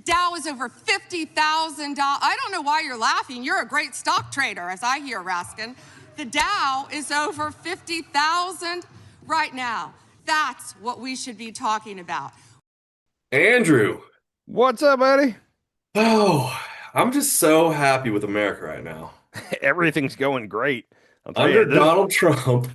Dow is over $50,000. I don't know why you're laughing. You're a great stock trader, as I hear, Raskin. The Dow is over 50,000 right now. That's what we should be talking about. Andrew, What's up, buddy? oh, I'm just so happy with America right now. Everything's going great. I'll tell you Under this. Donald Trump,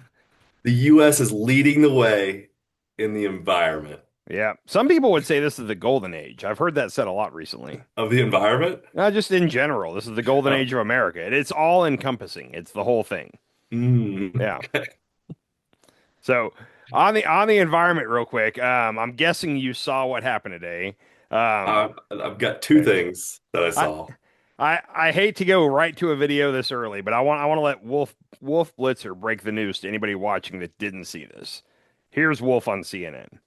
the U.S. is leading the way in the environment. Yeah, some people would say this is the golden age. I've heard that said a lot recently. Of the environment? Not just in general. This is the golden Oh. age of America. It's all encompassing. It's the whole thing. Yeah. Okay. So on the environment, real quick. I'm guessing you saw what happened today. I've got two things that I I, saw. I hate to go right to a video this early, but I want to let Wolf Blitzer break the news to anybody watching that didn't see this. Here's Wolf on CNN.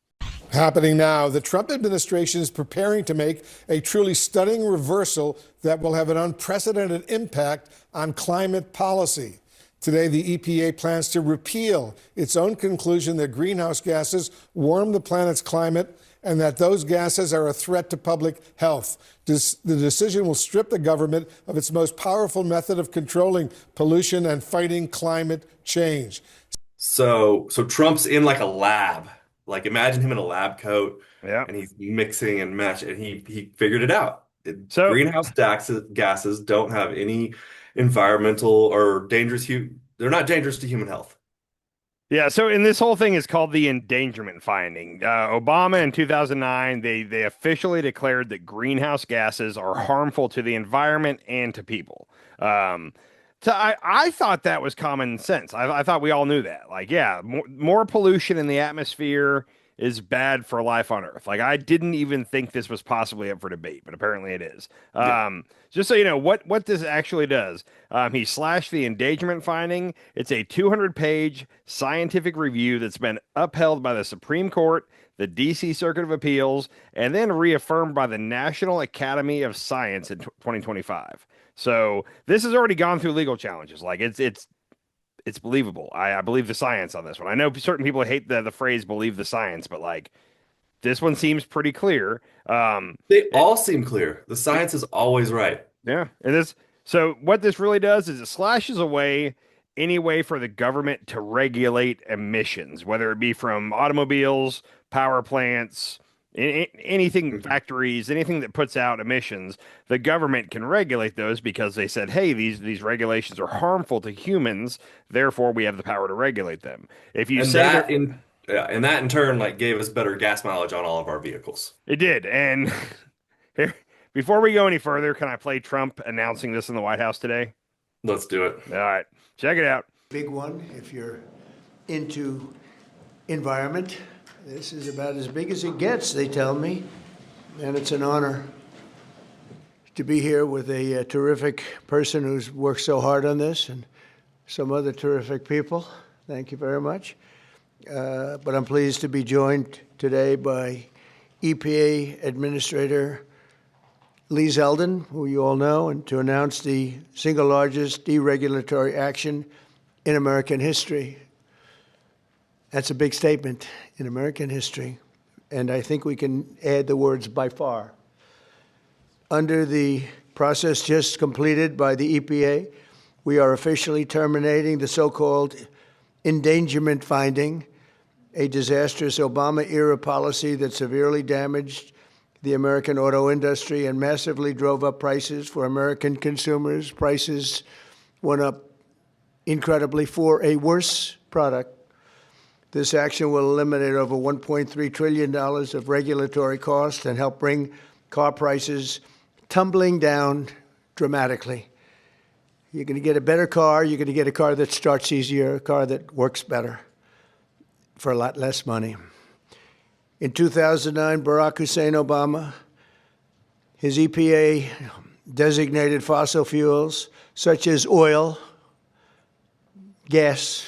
Happening now, the Trump administration is preparing to make a truly stunning reversal that will have an unprecedented impact on climate policy. Today, the EPA plans to repeal its own conclusion that greenhouse gases warm the planet's climate and that those gases are a threat to public health. The decision will strip the government of its most powerful method of controlling pollution and fighting climate change. So Trump's in like a lab. Like imagine him in a lab coat, Yeah. and he's mixing and matching, and he figured it out. So Greenhouse gases don't have any environmental or they're not dangerous to human health. yeah, so in this whole thing is called the Endangerment Finding. Obama in 2009, they officially declared that greenhouse gases are harmful to the environment and to people. So I thought that was common sense. I thought we all knew that. Like, yeah, more pollution in the atmosphere is bad for life on Earth. Like, I didn't even think this was possibly up for debate, but apparently it is. Yeah. Just so you know what this actually does, he slashed the Endangerment Finding. It's a 200-page scientific review that's been upheld by the Supreme Court, the D.C. Circuit of Appeals, and then reaffirmed by the National Academy of Science in 2025. So this has already gone through legal challenges. Like it's believable. I believe the science on this one. I know certain people hate the phrase "believe the science," but like this one seems pretty clear. They all seem clear. The science is always right. Yeah, and this. So what this really does is it slashes away any way for the government to regulate emissions, whether it be from automobiles, power plants, anything, factories, anything that puts out emissions. The government can regulate those because they said, hey, these regulations are harmful to humans, therefore we have the power to regulate them. If you And say that in turn like gave us better gas mileage on all of our vehicles. it did. And here, before we go any further, can I play Trump announcing this in the White House today? Let's do it. All right, check it out. Big one if you're into environment. This is about as big as it gets, they tell me, and it's an honor to be here with a terrific person who's worked so hard on this and some other terrific people. Thank you very much. But I'm pleased to be joined today by EPA Administrator Lee Zeldin, who you all know, and to announce the single largest deregulatory action in American history. That's a big statement in American history, and I think we can add the words by far. Under the process just completed by the EPA, we are officially terminating the so-called Endangerment Finding, a disastrous Obama-era policy that severely damaged the American auto industry and massively drove up prices for American consumers. Prices went up incredibly for a worse product. This action will eliminate over $1.3 trillion of regulatory costs and help bring car prices tumbling down dramatically. You're going to get a better car. You're going to get a car that starts easier, a car that works better for a lot less money. In 2009, Barack Hussein Obama, his EPA designated fossil fuels such as oil, gas,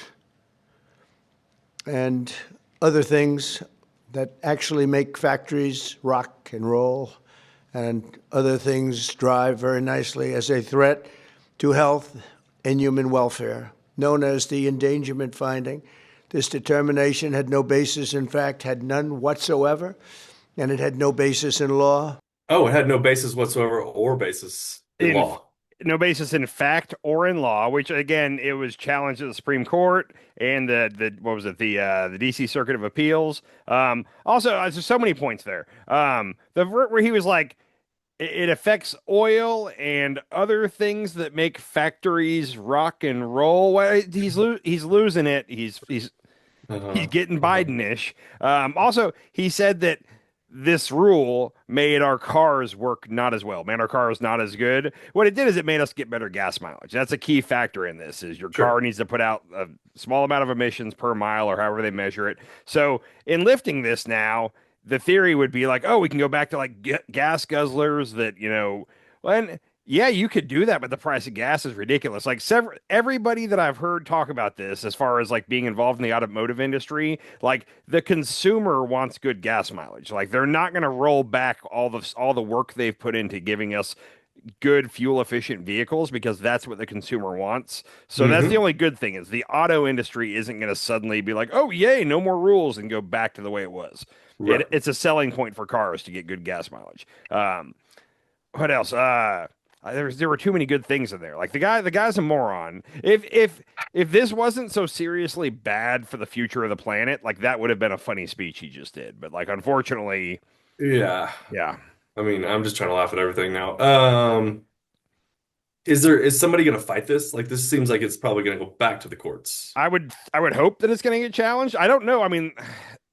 and other things that actually make factories rock and roll and other things drive very nicely as a threat to health and human welfare, known as the Endangerment Finding. This determination had no basis, in fact, had none whatsoever, and it had no basis in law. Oh, it had no basis whatsoever or basis in In law. no basis in fact or in law, which again it was challenged at the Supreme Court and the what was it the DC Circuit of Appeals. Also, there's so many points there. Where he was like, it affects oil and other things that make factories rock and roll. Well, he's losing it. He's Uh-huh. getting Uh-huh. Biden-ish. Also, he said that this rule made our cars work not as well, made our cars not as good. What it did is it made us get better gas mileage. That's a key factor in this, is your car Sure. needs to put out a small amount of emissions per mile or however they measure it. So in lifting this now, the theory would be like, oh, we can go back to like gas guzzlers that, well, and yeah, you could do that, but the price of gas is ridiculous. Like everybody that I've heard talk about this, as far as like being involved in the automotive industry, like the consumer wants good gas mileage. Like they're not going to roll back all the work they've put into giving us good fuel efficient vehicles because that's what the consumer wants. So that's the Hmm. only good thing, is the auto industry isn't going to suddenly be like, "Oh, yay, no more rules," and go back to the way it was. Right. It's a selling point for cars to get good gas mileage. What else? There were too many good things in there. Like the guy's a moron. If this wasn't so seriously bad for the future of the planet, like that would have been a funny speech he just did. But like, unfortunately, Yeah. yeah, I mean, I'm just trying to laugh at everything now. Is somebody going to fight this? Like, this seems like it's probably going to go back to the courts. I would hope that it's going to get challenged. I don't know. I mean,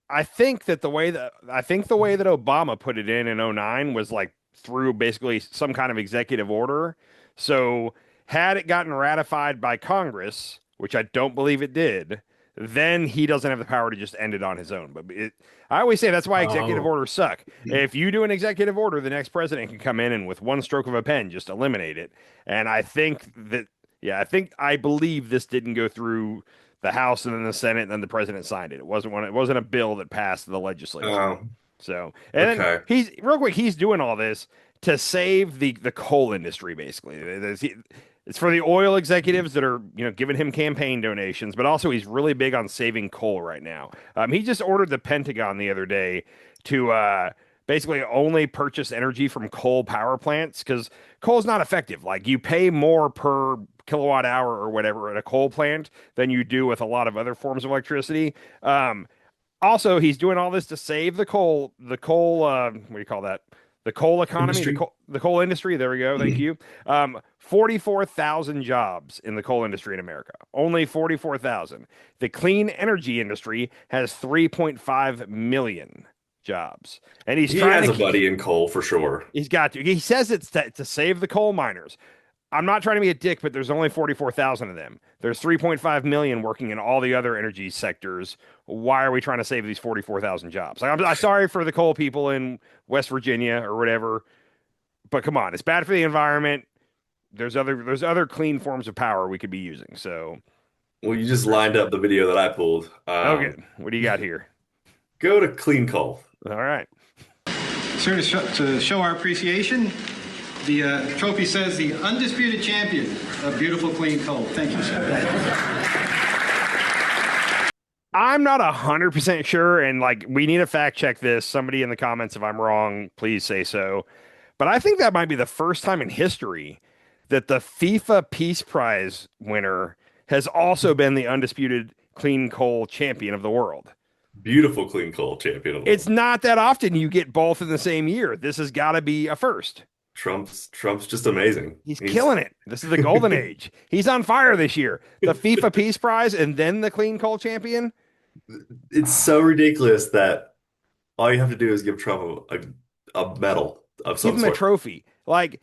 I think the way that Obama put it in '09 was like through basically some kind of executive order. So had it gotten ratified by Congress, which I don't believe it did, then he doesn't have the power to just end it on his own. I always say that's why executive Oh. orders suck. If you do an executive order, the next president can come in and with one stroke of a pen just eliminate it. And I think that, yeah, I believe this didn't go through the House and then the Senate and then the president signed it. It wasn't a bill that passed the legislature. Oh, So, and then okay. he's real quick, he's doing all this to save the coal industry, basically. It's for the oil executives that are, giving him campaign donations, but also he's really big on saving coal right now. He just ordered the Pentagon the other day to basically only purchase energy from coal power plants because coal is not effective. Like you pay more per kilowatt hour or whatever at a coal plant than you do with a lot of other forms of electricity. Also, he's doing all this to save what do you call that? The coal economy, Industry. the coal industry. There we go. Thank you. 44,000 jobs in the coal industry in America. Only 44,000. The clean energy industry has 3.5 million jobs. And he's He trying has to a buddy in coal for sure. he's got to. He says it's to save the coal miners. I'm not trying to be a dick, but there's only 44,000 of them. There's 3.5 million working in all the other energy sectors. Why are we trying to save these 44,000 jobs? Like, I'm sorry for the coal people in West Virginia or whatever, but come on, it's bad for the environment. There's other clean forms of power we could be using. So, Well, you just lined up the video that I pulled. okay, what do you got here? Go to clean coal. All right. Sir, to show our appreciation, the trophy says the undisputed champion of beautiful clean coal. Thank you, sir. I'm not 100% sure, and like we need to fact check this. Somebody in the comments, if I'm wrong, please say so. But I think that might be the first time in history that the FIFA Peace Prize winner has also been the undisputed clean coal champion of the world. Beautiful clean coal champion of the It's world. not that often you get both in the same year. This has got to be a first. Trump's just amazing. He's killing it. This is the golden age. He's on fire this year. The FIFA Peace Prize and then the clean coal champion. It's so ridiculous that all you have to do is give Trump a medal of Give some him a sort. trophy. Like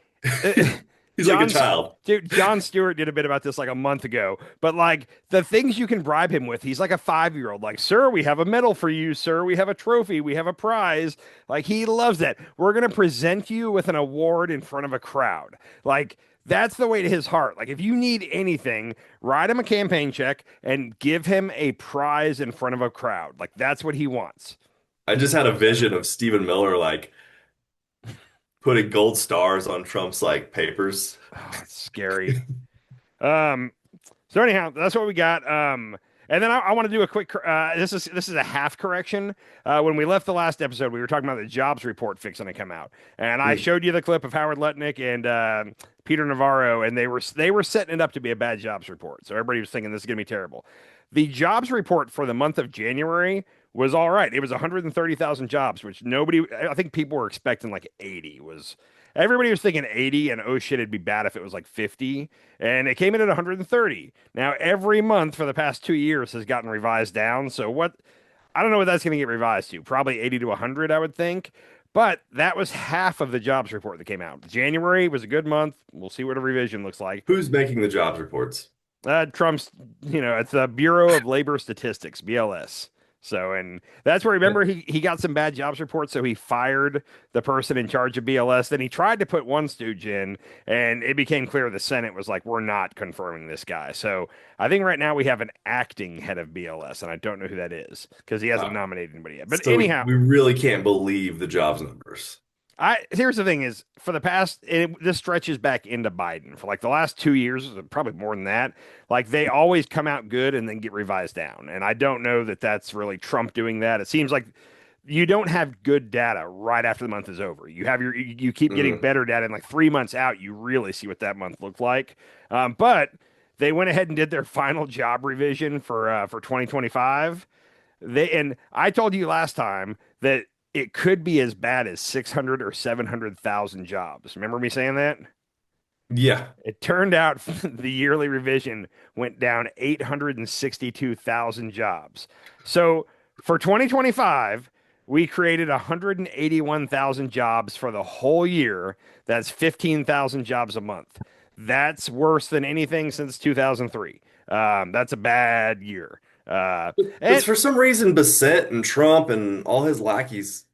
He's like a John, child. dude, John Stewart did a bit about this like a month ago. But like the things you can bribe him with, he's like a 5-year-old. Like, sir, we have a medal for you, sir. We have a trophy. We have a prize. Like he loves that. We're gonna present you with an award in front of a crowd. Like that's the way to his heart. Like if you need anything, write him a campaign check and give him a prize in front of a crowd. Like that's what he wants. I just had a vision of Stephen Miller like putting gold stars on Trump's like papers. Oh, it's scary. Um, so anyhow, that's what we got. And then I want to do a quick. This is a half correction. When we left the last episode, we were talking about the jobs report fixing to come out, and I showed you the clip of Howard Lutnick and Peter Navarro, and they were setting it up to be a bad jobs report. So everybody was thinking this is going to be terrible. The jobs report for the month of January was all right. It was 130,000 jobs, which I think people were expecting like 80 was. Everybody was thinking 80, and oh shit, it'd be bad if it was like 50. And it came in at 130. Now, every month for the past 2 years has gotten revised down. So I don't know what that's going to get revised to. Probably 80 to 100, I would think. But that was half of the jobs report that came out. January was a good month. We'll see what a revision looks like. Who's making the jobs reports? Trump's, it's the Bureau of Labor Statistics, BLS. So, and that's where, remember, he got some bad jobs reports, so he fired the person in charge of BLS. Then he tried to put one stooge in, and it became clear the Senate was like, we're not confirming this guy. So I think right now we have an acting head of BLS, and I don't know who that is because he hasn't nominated anybody yet. But so anyhow, we really can't believe the jobs numbers. Here's the thing is, for the past, this stretches back into Biden. For like the last 2 years, probably more than that, like they always come out good and then get revised down. And I don't know that that's really Trump doing that. It seems like you don't have good data right after the month is over. You keep getting better data, and like 3 months out, you really see what that month looked like. But they went ahead and did their final job revision for 2025. And I told you last time that it could be as bad as 600 or 700,000 jobs. Remember me saying that? Yeah. It turned out the yearly revision went down 862,000 jobs. So for 2025, we created 181,000 jobs for the whole year. That's 15,000 jobs a month. That's worse than anything since 2003. That's a bad year. But for some reason, Bassett and Trump and all his lackeys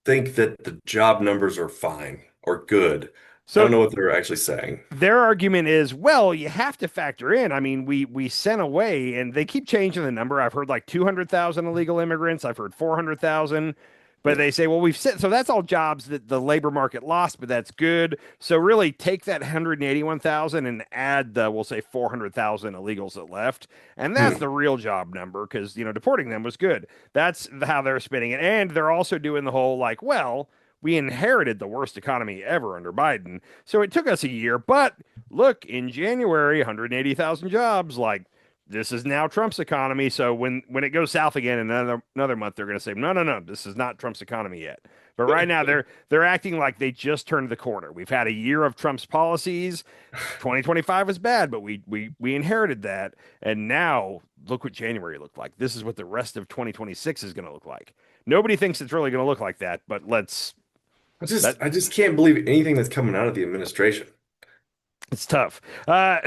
think that the job numbers are fine or good. So I don't know what they're actually saying. Their argument is, well, you have to factor in. I mean, we sent away, and they keep changing the number. I've heard like 200,000 illegal immigrants. I've heard 400,000. But they say, well, we've sent, so that's all jobs that the labor market lost, but that's good. So really take that 181,000 and add the, we'll say 400,000 illegals that left. And that's the real job number because, deporting them was good. That's how they're spinning it. And they're also doing the whole like, well, we inherited the worst economy ever under Biden. So it took us a year. But look, in January, 180,000 jobs, like, this is now Trump's economy. So when it goes south again in another month, they're going to say, no, this is not Trump's economy yet. But right now they're acting like they just turned the corner. We've had a year of Trump's policies. 2025 was bad, but we inherited that. And now look what January looked like. This is what the rest of 2026 is going to look like. Nobody thinks it's really going to look like that, but I just can't believe anything that's coming out of the administration. It's tough. Okay.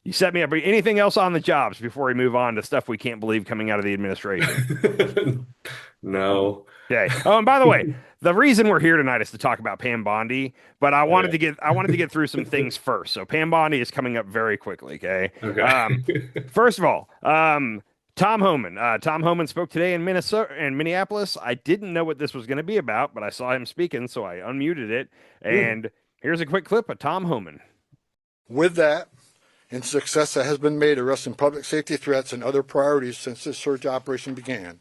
You set me up. Anything else on the jobs before we move on to stuff we can't believe coming out of the administration? No. Okay. Oh, and by the way, the reason we're here tonight is to talk about Pam Bondi, but I wanted to get through some things first. So Pam Bondi is coming up very quickly. Okay. First of all, Tom Homan. Tom Homan spoke today in Minneapolis. I didn't know what this was going to be about, but I saw him speaking, so I unmuted it. And here's a quick clip of Tom Homan. With that, and success that has been made addressing public safety threats and other priorities since this surge operation began,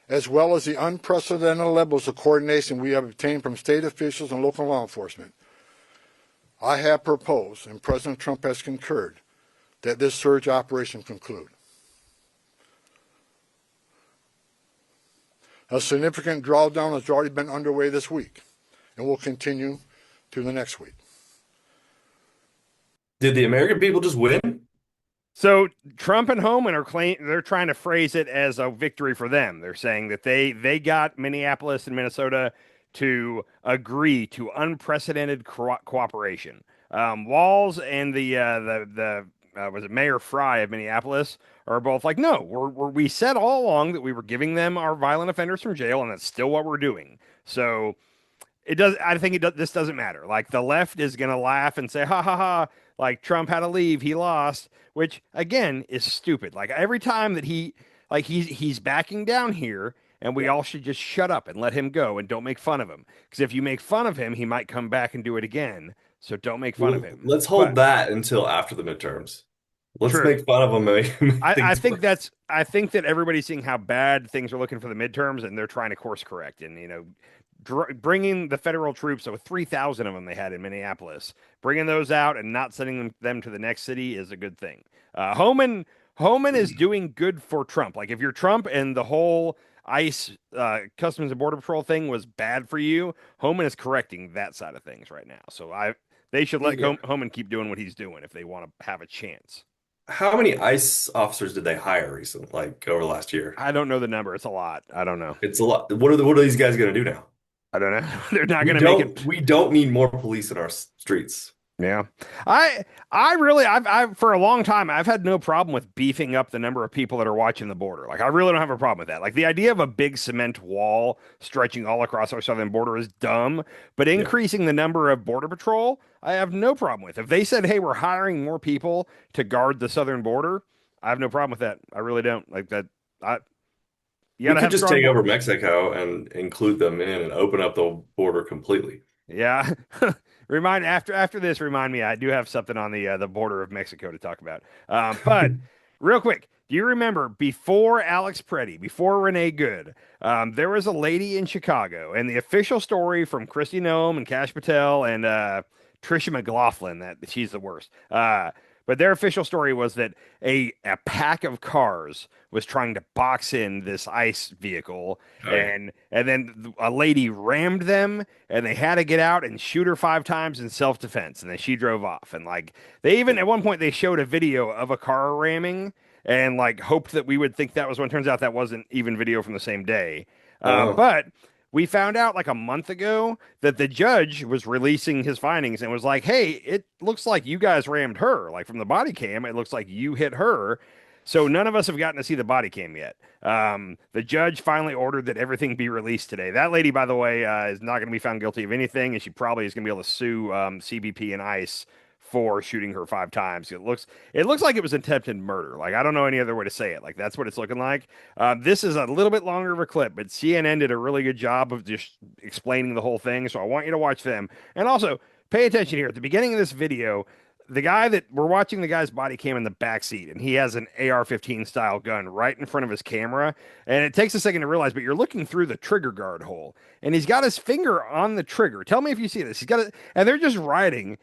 as well as the unprecedented levels of coordination we have obtained from state officials and local law enforcement, I have proposed, and President Trump has concurred, that this surge operation conclude. A significant drawdown has already been underway this week and will continue through the next week. Did the American people just win? So Trump and Homan they're trying to phrase it as a victory for them. They're saying that they got Minneapolis and Minnesota to agree to unprecedented cooperation. Walz and the was it Mayor Fry of Minneapolis are both like, no, we said all along that we were giving them our violent offenders from jail, and that's still what we're doing. So this doesn't matter. Like the left is going to laugh and say, ha ha ha, like Trump had to leave, he lost, which again is stupid. Like every time that he's backing down here, and we all should just shut up and let him go and don't make fun of him. Because if you make fun of him, he might come back and do it again. So don't make fun of him. Let's hold that until after the midterms. Let's True. make fun of them. I think that everybody's seeing how bad things are looking for the midterms, and they're trying to course correct. And bringing the federal troops, so 3,000 of them they had in Minneapolis, bringing those out and not sending them to the next city is a good thing. Homan is doing good for Trump. Like if you're Trump and the whole ICE, Customs and Border Patrol thing was bad for you, Homan is correcting that side of things right now. So they should let Homan keep doing what he's doing if they want to have a chance. How many ICE officers did they hire recently, like over the last year? I don't know the number. It's a lot. I don't know. It's a lot. What are these guys going to do now? I don't know. They're not going to make it. We don't need more police in our streets. Yeah. I've for a long time, I've had no problem with beefing up the number of people that are watching the border. Like, I really don't have a problem with that. Like, the idea of a big cement wall stretching all across our southern border is dumb, but increasing the number of border patrol, I have no problem with. If they said, hey, we're hiring more people to guard the southern border, I have no problem with that. I really don't. Like that. You could just take over Mexico and include them in and open up the border completely. Yeah. After this, remind me, I do have something on the border of Mexico to talk about. But real quick, do you remember before Alex Preddy, before Renee Good, there was a lady in Chicago, and the official story from Kristi Noem and Kash Patel and Tricia McLaughlin, that she's the worst. But their official story was that a pack of cars was trying to box in this ICE vehicle, and then a lady rammed them, and they had to get out and shoot her 5 times in self-defense, and then she drove off. And like they even at one point they showed a video of a car ramming, and like hoped that we would think that was one. Turns out that wasn't even video from the same day. But we found out like a month ago that the judge was releasing his findings and was like, hey, it looks like you guys rammed her. Like from the body cam, it looks like you hit her. So none of us have gotten to see the body cam yet. The judge finally ordered that everything be released today. That lady, by the way, is not going to be found guilty of anything, and she probably is going to be able to sue CBP and ICE for shooting her 5 times. It looks like it was attempted murder. Like, I don't know any other way to say it. Like, that's what it's looking like. This is a little bit longer of a clip, but CNN did a really good job of just explaining the whole thing. So I want you to watch them. And also pay attention here. At the beginning of this video, the guy that we're watching, the guy's body cam in the back seat, and he has an AR-15 style gun right in front of his camera. And it takes a second to realize, but you're looking through the trigger guard hole, and he's got his finger on the trigger. Tell me if you see this. He's got it, and they're just riding.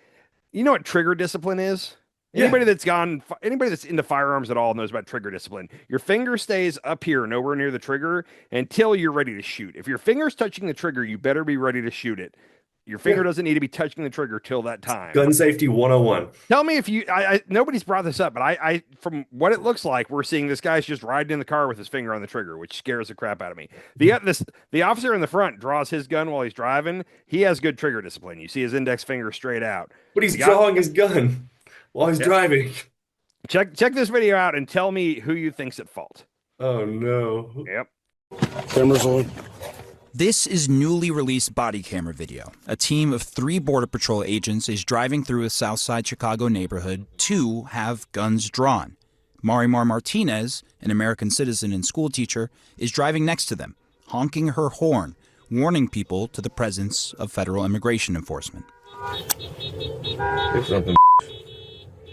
You know what trigger discipline is? Yeah. Anybody that's into firearms at all knows about trigger discipline. Your finger stays up here, nowhere near the trigger, until you're ready to shoot. If your finger's touching the trigger, you better be ready to shoot it. Your finger doesn't need to be touching the trigger till that time. Gun safety 101. Tell me if you, nobody's brought this up, but I, from what it looks like, we're seeing this guy's just riding in the car with his finger on the trigger, which scares the crap out of me. The officer in the front draws his gun while he's driving. He has good trigger discipline. You see his index finger straight out. But he's drawing his gun while he's driving. Check this video out and tell me who you think's at fault. Oh no. Yep. Cameras on. This is newly released body camera video. A team of 3 Border Patrol agents is driving through a Southside Chicago neighborhood. 2 have guns drawn. Marimar Martinez, an American citizen and school teacher, is driving next to them, honking her horn, warning people to the presence of federal immigration enforcement.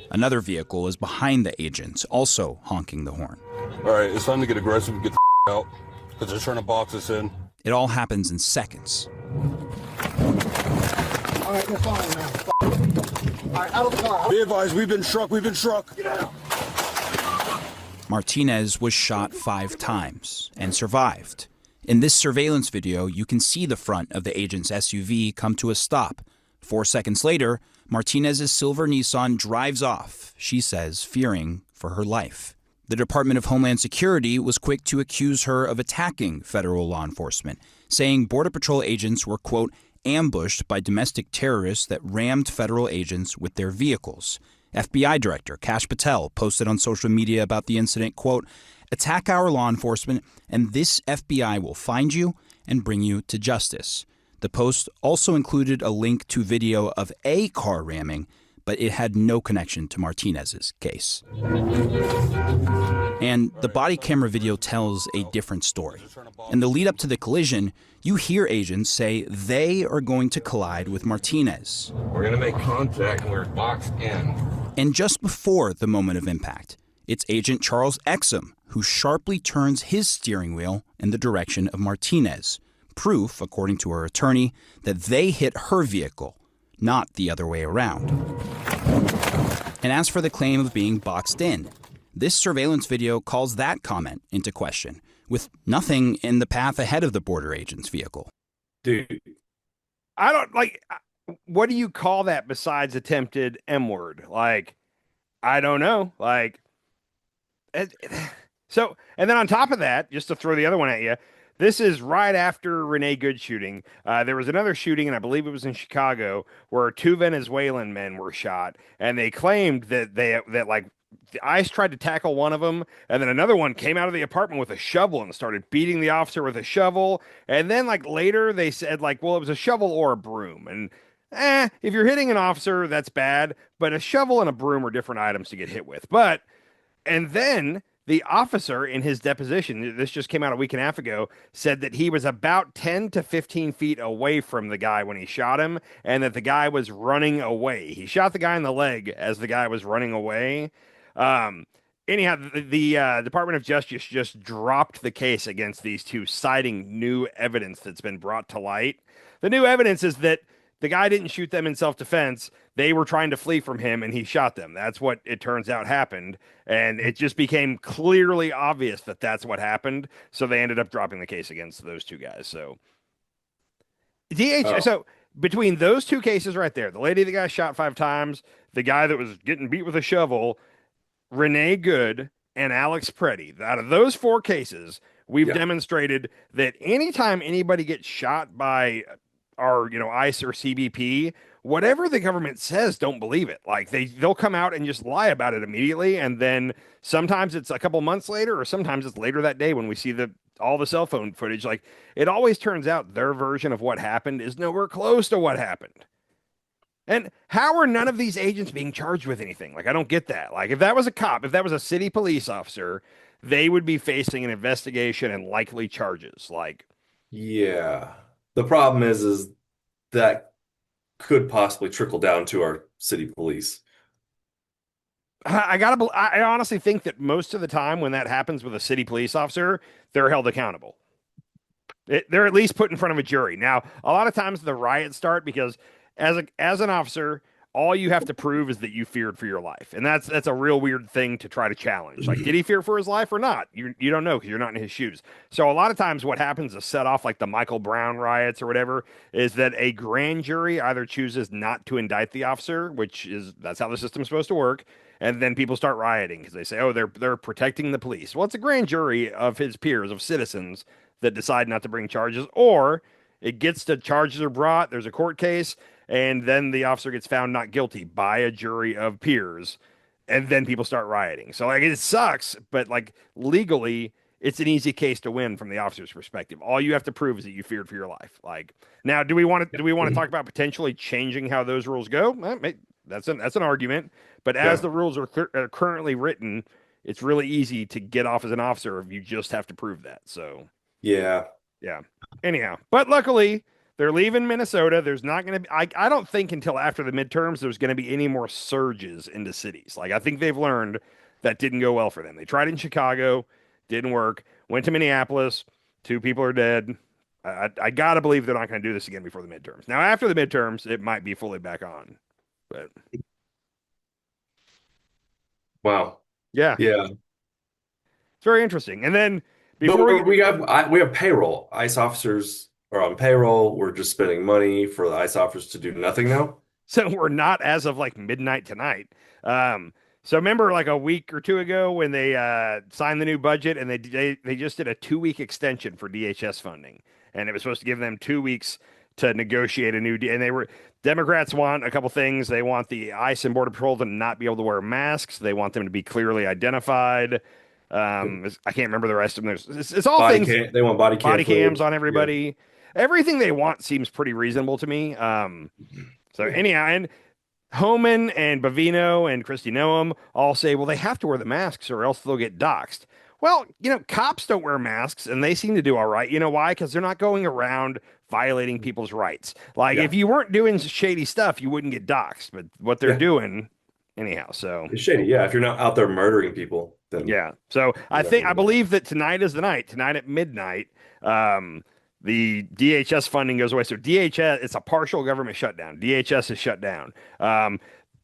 Another vehicle is behind the agents, also honking the horn. All right, it's time to get aggressive and get the out, because they're trying to box us in. It all happens in seconds. All right, we're fine now. All right, out of the car. Be advised, we've been struck. Get out. Martinez was shot 5 times and survived. In this surveillance video, you can see the front of the agent's SUV come to a stop. 4 seconds later, Martinez's silver Nissan drives off, she says, fearing for her life. The Department of Homeland Security was quick to accuse her of attacking federal law enforcement, saying Border Patrol agents were, quote, ambushed by domestic terrorists that rammed federal agents with their vehicles. FBI Director Kash Patel posted on social media about the incident, quote, attack our law enforcement and this FBI will find you and bring you to justice. The post also included a link to video of a car ramming, but it had no connection to Martinez's case. And the body camera video tells a different story. In the lead up to the collision, you hear agents say they are going to collide with Martinez. We're going to make contact and we're boxed in. And just before the moment of impact, it's Agent Charles Exum who sharply turns his steering wheel in the direction of Martinez, proof, according to her attorney, that they hit her vehicle, not the other way around. And as for the claim of being boxed in, this surveillance video calls that comment into question, with nothing in the path ahead of the border agent's vehicle. Dude, I don't like, what do you call that besides attempted M word? Like, I don't know. Like, so, and then on top of that, just to throw the other one at you, this is right after Renee Good shooting. There was another shooting, and I believe it was in Chicago, where 2 Venezuelan men were shot, and they claimed that the ICE tried to tackle one of them, and then another one came out of the apartment with a shovel and started beating the officer with a shovel. And then later they said well, it was a shovel or a broom. And if you're hitting an officer, that's bad, but a shovel and a broom are different items to get hit with. And then the officer in his deposition, this just came out a week and a half ago, said that he was about 10 to 15 feet away from the guy when he shot him, and that the guy was running away. He shot the guy in the leg as the guy was running away. Anyhow, the Department of Justice just dropped the case against these two, citing new evidence that's been brought to light. The new evidence is that the guy didn't shoot them in self-defense. They were trying to flee from him, and he shot them. That's what it turns out happened. And it just became clearly obvious that that's what happened. So they ended up dropping the case against those two guys. So So between those two cases right there, the lady that got shot 5 times, the guy that was getting beat with a shovel, Renee Good, and Alex Preddy, out of those 4 cases, we've demonstrated that anytime anybody gets shot by our, ICE or CBP, whatever the government says, don't believe it. They'll come out and just lie about it immediately. And then sometimes it's a couple months later, or sometimes it's later that day when we see all the cell phone footage. It always turns out their version of what happened is nowhere close to what happened. And how are none of these agents being charged with anything? I don't get that. If that was a cop, if that was a city police officer, they would be facing an investigation and likely charges. Yeah. The problem is that could possibly trickle down to our city police. I honestly think that most of the time when that happens with a city police officer, they're held accountable. They're at least put in front of a jury. Now, a lot of times the riots start because as an officer, all you have to prove is that you feared for your life. And that's a real weird thing to try to challenge. Did he fear for his life or not? You don't know because you're not in his shoes. So a lot of times what happens to set off the Michael Brown riots or whatever is that a grand jury either chooses not to indict the officer, that's how the system's supposed to work. And then people start rioting because they say, oh, they're protecting the police. Well, it's a grand jury of his peers, of citizens that decide not to bring charges, or it gets to charges are brought. There's a court case. And then the officer gets found not guilty by a jury of peers, and then people start rioting. So it sucks, but legally, it's an easy case to win from the officer's perspective. All you have to prove is that you feared for your life. Now, do we want to talk about potentially changing how those rules go? That's an argument. But as the rules are currently written, it's really easy to get off as an officer if you just have to prove that. So yeah. Anyhow, but luckily, they're leaving Minnesota. There's not going to be, I don't think until after the midterms, there's going to be any more surges into cities. I think they've learned that didn't go well for them. They tried in Chicago, didn't work, went to Minneapolis, 2 people are dead. I got to believe they're not going to do this again before the midterms. Now, after the midterms, it might be fully back on, but. Wow. Yeah. It's very interesting. And then we have payroll. ICE officers are on payroll. We're just spending money for the ICE officers to do nothing now. So we're not as of midnight tonight. So remember a week or 2 ago when they signed the new budget and they just did a 2-week extension for DHS funding, and it was supposed to give them 2 weeks to negotiate a new deal. And Democrats want a couple things. They want the ICE and Border Patrol to not be able to wear masks. They want them to be clearly identified. I can't remember the rest of them. It's all things. They want body cams on everybody. Yeah. Everything they want seems pretty reasonable to me. So anyhow, and Homan and Bavino and Christy Noem all say, well, they have to wear the masks or else they'll get doxxed. Well, cops don't wear masks and they seem to do all right. You know why? Because they're not going around violating people's rights. If you weren't doing shady stuff, you wouldn't get doxxed. But what they're doing, anyhow. So It's shady. Yeah, if you're not out there murdering people, then yeah. So I believe that tonight is the night. Tonight at midnight, um, the DHS funding goes away. So DHS, it's a partial government shutdown. DHS is shut down.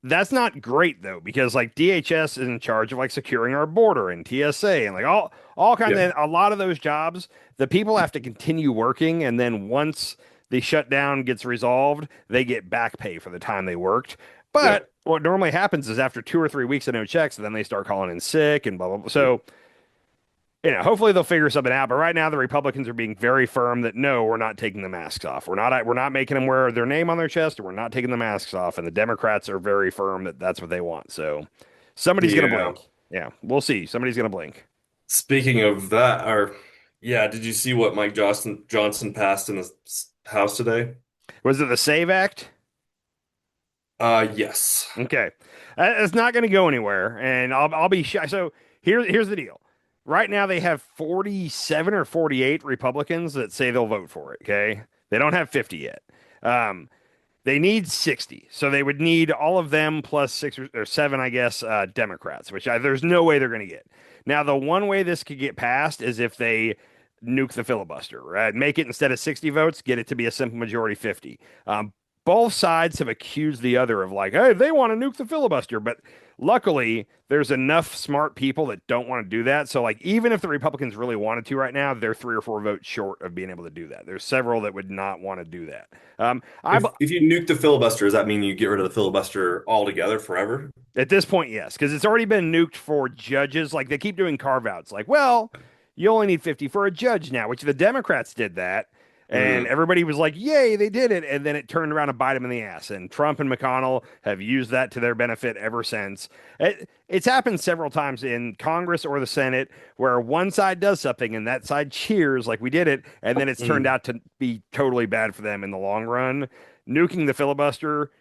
That's not great though, because like DHS is in charge of like securing our border and TSA and like all kinds yeah, of a lot of those jobs, the people have to continue working, and then once the shutdown gets resolved, they get back pay for the time they worked. yeah. But what normally happens is after 2 or 3 weeks of no checks, then they start calling in sick and blah blah blah. So hopefully they'll figure something out. But right now, the Republicans are being very firm that no, we're not taking the masks off. We're not making them wear their name on their chest, or we're not taking the masks off. And the Democrats are very firm that that's what they want. So somebody's gonna Yeah. blink. Yeah, we'll see. Somebody's gonna blink. Speaking of that, yeah, did you see what Mike Johnson passed in the House today? Was it the Save Act? Yes. Okay, it's not going to go anywhere, and I'll be shy. So here's the deal. Right now, they have 47 or 48 Republicans that say they'll vote for it. Okay, they don't have 50 yet. They need 60, so they would need all of them plus 6 or 7, I guess, Democrats, which there's no way they're going to get. Now, the one way this could get passed is if they nuke the filibuster, right? Make it, instead of 60 votes, get it to be a simple majority 50. Both sides have accused the other of like, hey, they want to nuke the filibuster. But luckily, there's enough smart people that don't want to do that. So, like, even if the Republicans really wanted to right now, they're 3 or 4 votes short of being able to do that. There's several that would not want to do that. If you nuke the filibuster, does that mean you get rid of the filibuster altogether forever? At this point, yes, because it's already been nuked for judges. Like, they keep doing carve outs. Like, well, you only need 50 for a judge now, which the Democrats did that. And everybody was like, yay, they did it. And then it turned around to bite them in the ass. And Trump and McConnell have used that to their benefit ever since. It's happened several times in Congress or the Senate where one side does something and that side cheers like we did it. And then it's turned out to be totally bad for them in the long run. Nuking the filibuster,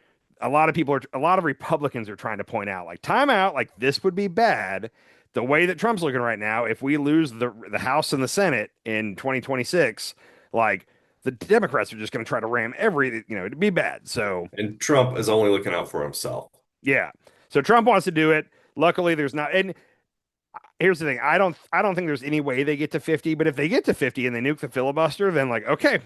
a lot of Republicans are trying to point out, like, time out, like, this would be bad. The way that Trump's looking right now, if we lose the House and the Senate in 2026, like, the Democrats are just going to try to ram it'd be bad. So, And Trump is only looking out for himself. yeah. So Trump wants to do it. Luckily, there's not. And here's the thing: I don't think there's any way they get to 50. But if they get to 50 and they nuke the filibuster, then like, okay,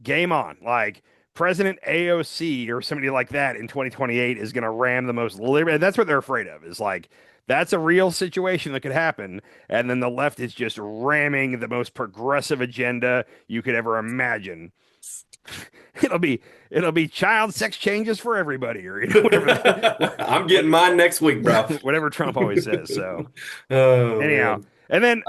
game on. Like President AOC or somebody like that in 2028 is going to ram the most liberal. And that's what they're afraid of. Is like that's a real situation that could happen. And then the left is just ramming the most progressive agenda you could ever imagine. It'll be child sex changes for everybody, or whatever. I'm getting mine next week, bro. Whatever Trump always says. So anyhow, and then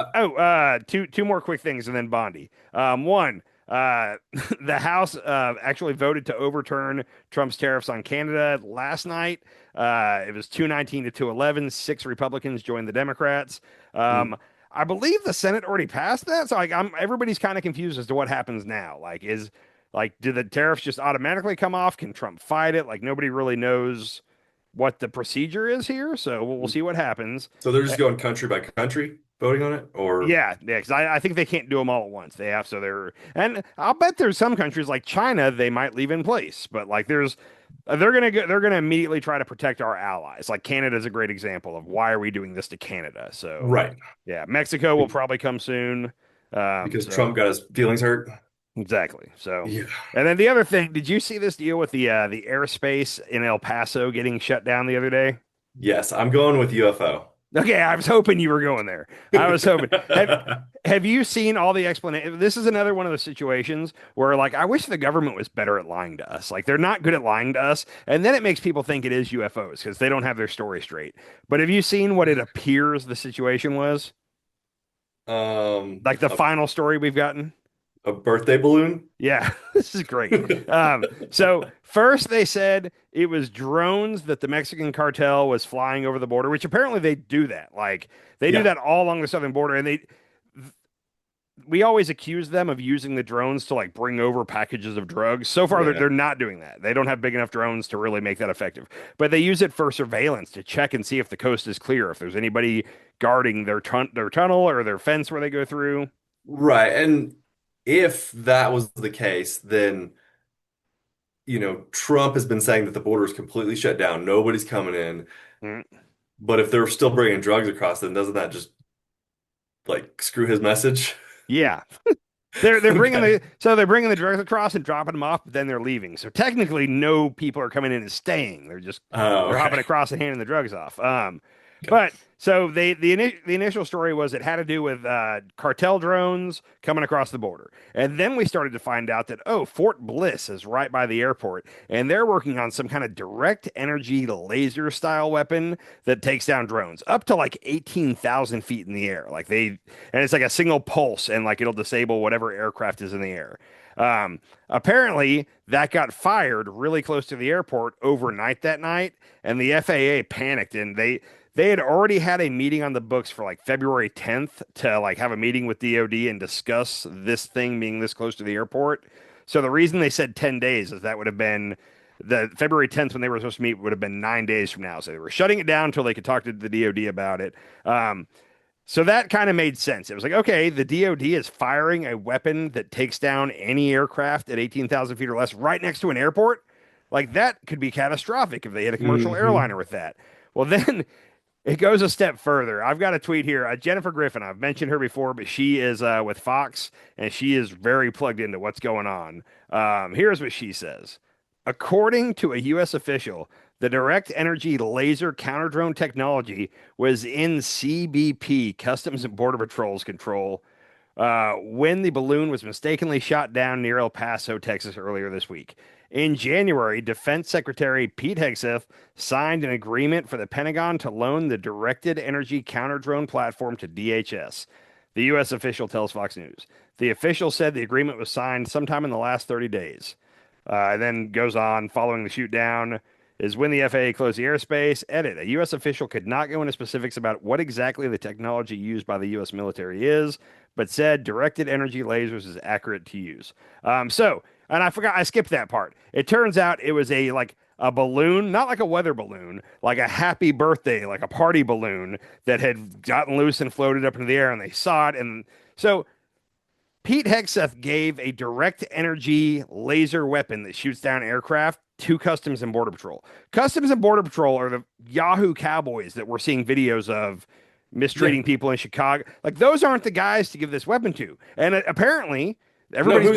two more quick things, and then Bondi. One, the House actually voted to overturn Trump's tariffs on Canada last night. It was 219 to 211. 6 Republicans joined the Democrats. I believe the Senate already passed that, so like everybody's kind of confused as to what happens now. Do the tariffs just automatically come off? Can Trump fight it? Like nobody really knows what the procedure is here, so we'll see what happens. So they're just going country by country voting on it, or yeah, because I think they can't do them all at once. They have, so and I'll bet there's some countries like China they might leave in place, but like they're gonna immediately try to protect our allies. Like Canada's a great example of why are we doing this to Canada? So right, yeah, Mexico will probably come soon because Trump got his feelings hurt. Exactly. So, yeah. And then the other thing, did you see this deal with the airspace in El Paso getting shut down the other day? Yes, I'm going with UFO. Okay, I was hoping you were going there. I was hoping. Have you seen all the explanation? This is another one of the situations where, like, I wish the government was better at lying to us. Like, they're not good at lying to us, and then it makes people think it is UFOs because they don't have their story straight. But have you seen what it appears the situation was? Like the final story we've gotten? A birthday balloon? Yeah, this is great. So first they said it was drones that the Mexican cartel was flying over the border, which apparently they do that. Like they do that all along the southern border, and we always accuse them of using the drones to like bring over packages of drugs. So far, they're not doing that. They don't have big enough drones to really make that effective. But they use it for surveillance to check and see if the coast is clear, if there's anybody guarding their tunnel or their fence where they go through. Right, and if that was the case, then Trump has been saying that the border is completely shut down. Nobody's coming in. Mm. But if they're still bringing drugs across, then doesn't that just like screw his message? Yeah. They're bringing Okay. they're bringing the drugs across and dropping them off, but then they're leaving. So technically, no people are coming in and staying. Oh, They're hopping okay. across and handing the drugs off. Okay. But so the initial story was it had to do with cartel drones coming across the border, and then we started to find out that Fort Bliss is right by the airport, and they're working on some kind of direct energy laser style weapon that takes down drones up to like 18,000 feet in the air. And it's like a single pulse, and like it'll disable whatever aircraft is in the air. Apparently, that got fired really close to the airport overnight that night, and the FAA panicked, and they had already had a meeting on the books for like February 10th to like have a meeting with DOD and discuss this thing being this close to the airport. So the reason they said 10 days is that would have been the February 10th when they were supposed to meet would have been 9 days from now. So they were shutting it down until they could talk to the DOD about it. So that kind of made sense. It was like, okay, the DOD is firing a weapon that takes down any aircraft at 18,000 feet or less right next to an airport. Like that could be catastrophic if they hit a commercial Hmm. airliner with that. Well, then it goes a step further. I've got a tweet here. Jennifer Griffin, I've mentioned her before, but she is with Fox and she is very plugged into what's going on. Here's what she says. According to a U.S. official, the direct energy laser counter drone technology was in CBP, Customs and Border Patrol's control, when the balloon was mistakenly shot down near El Paso, Texas, earlier this week. In January, Defense Secretary Pete Hegseth signed an agreement for the Pentagon to loan the directed energy counter drone platform to DHS. The U.S. official tells Fox News. The official said the agreement was signed sometime in the last 30 days. And then goes on, following the shoot down is when the FAA closed the airspace. Edit. A U.S. official could not go into specifics about what exactly the technology used by the U.S. military is, but said directed energy lasers is accurate to use. And I forgot, I skipped that part. It turns out it was a balloon, not like a weather balloon, like a happy birthday, like a party balloon that had gotten loose and floated up into the air, and they saw it. And so Pete Hegseth gave a direct energy laser weapon that shoots down aircraft to Customs and Border Patrol. Customs and Border Patrol are the Yahoo cowboys that we're seeing videos of Yeah. mistreating people in Chicago. Like those aren't the guys to give this weapon to. And apparently No, everybody's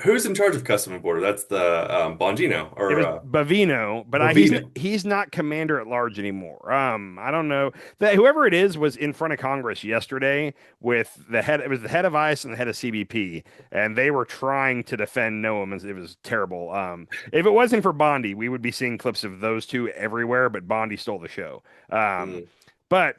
who's in charge of Custom and Border? That's the Bongino It or was Bavino, but Bovino. he's not commander at large anymore. I don't know that whoever it is was in front of Congress yesterday with the head. It was the head of ICE and the head of CBP, and they were trying to defend Noam. It was terrible. If it wasn't for Bondi, we would be seeing clips of those two everywhere. But Bondi stole the show. Mm. But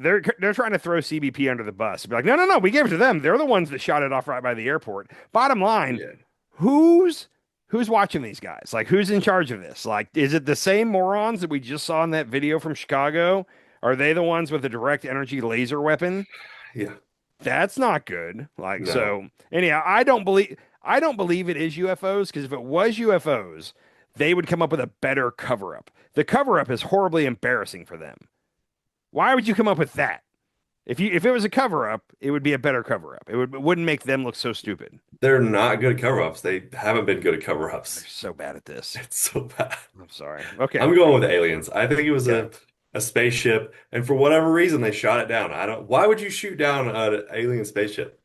they're trying to throw CBP under the bus. Be like, no, we gave it to them. They're the ones that shot it off right by the airport. Bottom line, Yeah. who's watching these guys? Like, who's in charge of this? Like, is it the same morons that we just saw in that video from Chicago? Are they the ones with the direct energy laser weapon? Yeah. That's not good. Like, No. so anyhow, I don't believe it is UFOs because if it was UFOs, they would come up with a better cover up. The cover up is horribly embarrassing for them. Why would you come up with that? If it was a cover up, it would be a better cover up. It wouldn't make them look so stupid. They're not good at cover-ups. They haven't been good at They're cover-ups. so bad at this. It's so bad. I'm sorry. Okay. I'm going with aliens. I think it was Yeah. a spaceship, and for whatever reason they shot it down. Why would you shoot down an alien spaceship?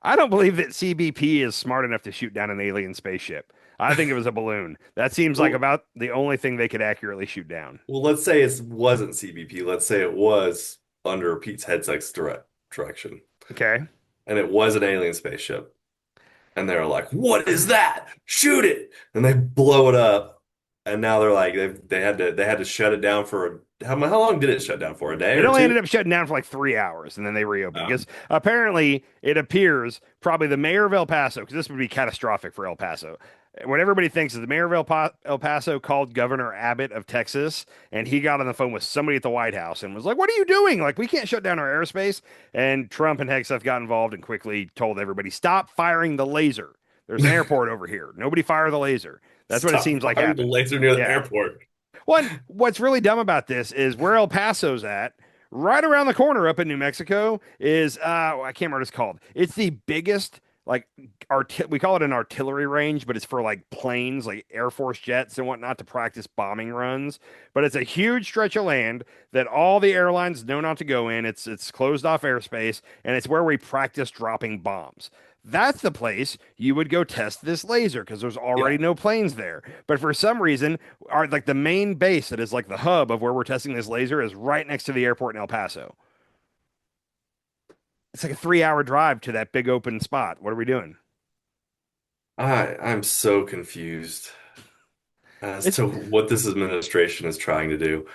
I don't believe that CBP is smart enough to shoot down an alien spaceship. I think it was a balloon. That seems like Well, about the only thing they could accurately shoot down. well, let's say it wasn't CBP. Let's say it was under Pete's Hegseth's direction, Okay. and it was an alien spaceship. And they're like, "What is that? Shoot it!" And they blow it up. And now they're like, they had to shut it down for how long did it shut down for? A day It or only ended two? up shutting down for like 3 hours and then they reopened Oh, because apparently it appears probably the mayor of El Paso, because this would be catastrophic for El Paso. What everybody thinks is the mayor of El Paso called Governor Abbott of Texas and he got on the phone with somebody at the White House and was like, "What are you doing? Like, we can't shut down our airspace." And Trump and Hegseth got involved and quickly told everybody, "Stop firing the laser. There's an airport over here. Nobody fire the laser." That's what it stop seems like firing the happened. laser near the Yeah. airport. What's really dumb about this is where El Paso's at, right around the corner up in New Mexico, is I can't remember what it's called. It's the biggest like we call it an artillery range, but it's for like planes, like Air Force jets and whatnot to practice bombing runs. But it's a huge stretch of land that all the airlines know not to go in. It's closed off airspace, and it's where we practice dropping bombs. That's the place you would go test this laser because there's already no planes there. But for some reason, like the main base that is like the hub of where we're testing this laser is right next to the airport in El Paso. It's like a 3-hour drive to that big open spot. What are we doing? I'm so confused as to what this administration is trying to do.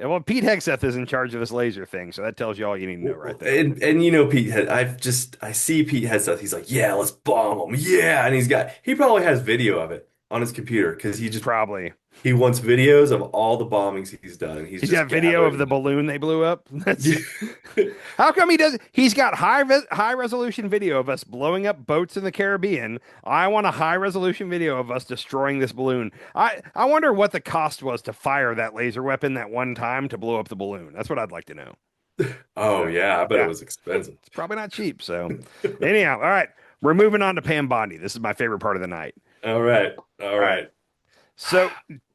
Well, Pete Hegseth is in charge of this laser thing, so that tells you all you need to know right there. And Pete, I see Pete Hegseth. He's like, yeah, let's bomb them, yeah, and he probably has video of it on his computer because he wants videos of all the bombings he's done. And he's got video of the balloon they blew up. How come he does? He's got high resolution video of us blowing up boats in the Caribbean. I want a high resolution video of us destroying this balloon. I wonder what the cost was to fire that laser weapon that one time to blow up the balloon. That's what I'd like to know. Oh yeah, I bet it was expensive. It's probably not cheap. So anyhow, all right, we're moving on to Pam Bondi. This is my favorite part of the night. All right. So,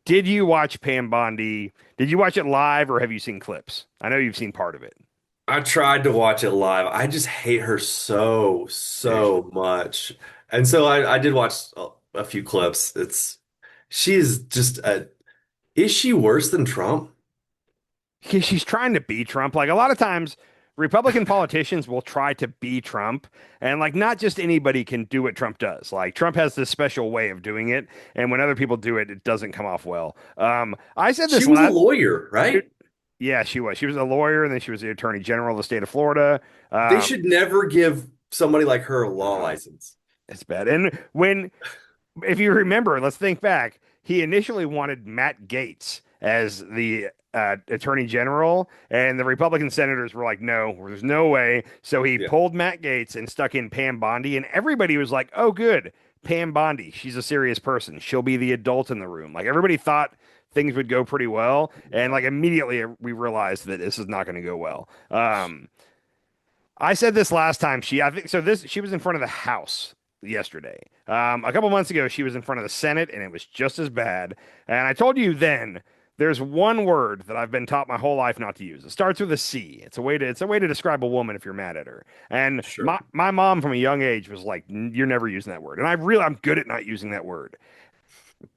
did you watch Pam Bondi? Did you watch it live or have you seen clips? I know you've seen part of it. I tried to watch it live. I just hate her so much. And so I did watch a few clips. She's just is she worse than Trump? She's trying to be Trump. Like a lot of times Republican politicians will try to be Trump, and like not just anybody can do what Trump does. Like Trump has this special way of doing it, and when other people do it, it doesn't come off well. I said this. She was a lawyer, right? Yeah, she was. She was a lawyer, and then she was the attorney general of the state of Florida. They should never give somebody like her a law license. It's bad. And if you remember, let's think back. He initially wanted Matt Gaetz as the attorney general, and the Republican senators were like, no, there's no way. So he pulled Matt Gaetz and stuck in Pam Bondi, and everybody was like, oh, good. Pam Bondi, she's a serious person. She'll be the adult in the room. Like everybody thought things would go pretty well, and like immediately we realized that this is not going to go well. I said this last time. She was in front of the House yesterday. A couple months ago, she was in front of the Senate, and it was just as bad. And I told you then, there's one word that I've been taught my whole life not to use. It starts with a C. It's a way to describe a woman if you're mad at her. And my mom from a young age was like, "You're never using that word." And I'm good at not using that word.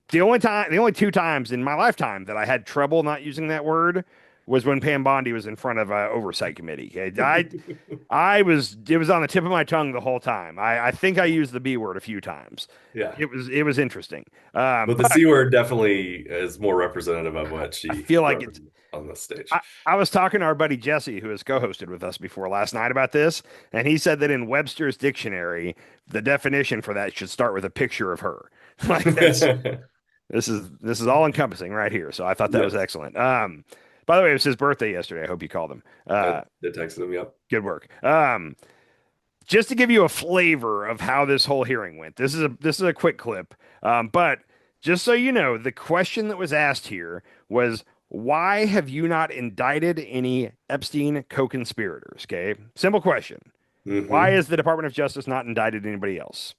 The only 2 times in my lifetime that I had trouble not using that word was when Pam Bondi was in front of an oversight committee. It was on the tip of my tongue the whole time. I think I used the B word a few times. Yeah. It was interesting. But the C word definitely is more representative of what she I feel like it's on the stage. I was talking to our buddy Jesse, who has co-hosted with us before last night about this, and he said that in Webster's dictionary, the definition for that should start with a picture of her. Like this is all encompassing right here. So I thought that was excellent. By the way, it was his birthday yesterday. I hope you called him. I texted him, yep. Good work. Just to give you a flavor of how this whole hearing went, this is a quick clip. But just so you know, the question that was asked here was, why have you not indicted any Epstein co-conspirators? Okay, simple question. Mm-hmm. Why is the Department of Justice not indicted anybody else?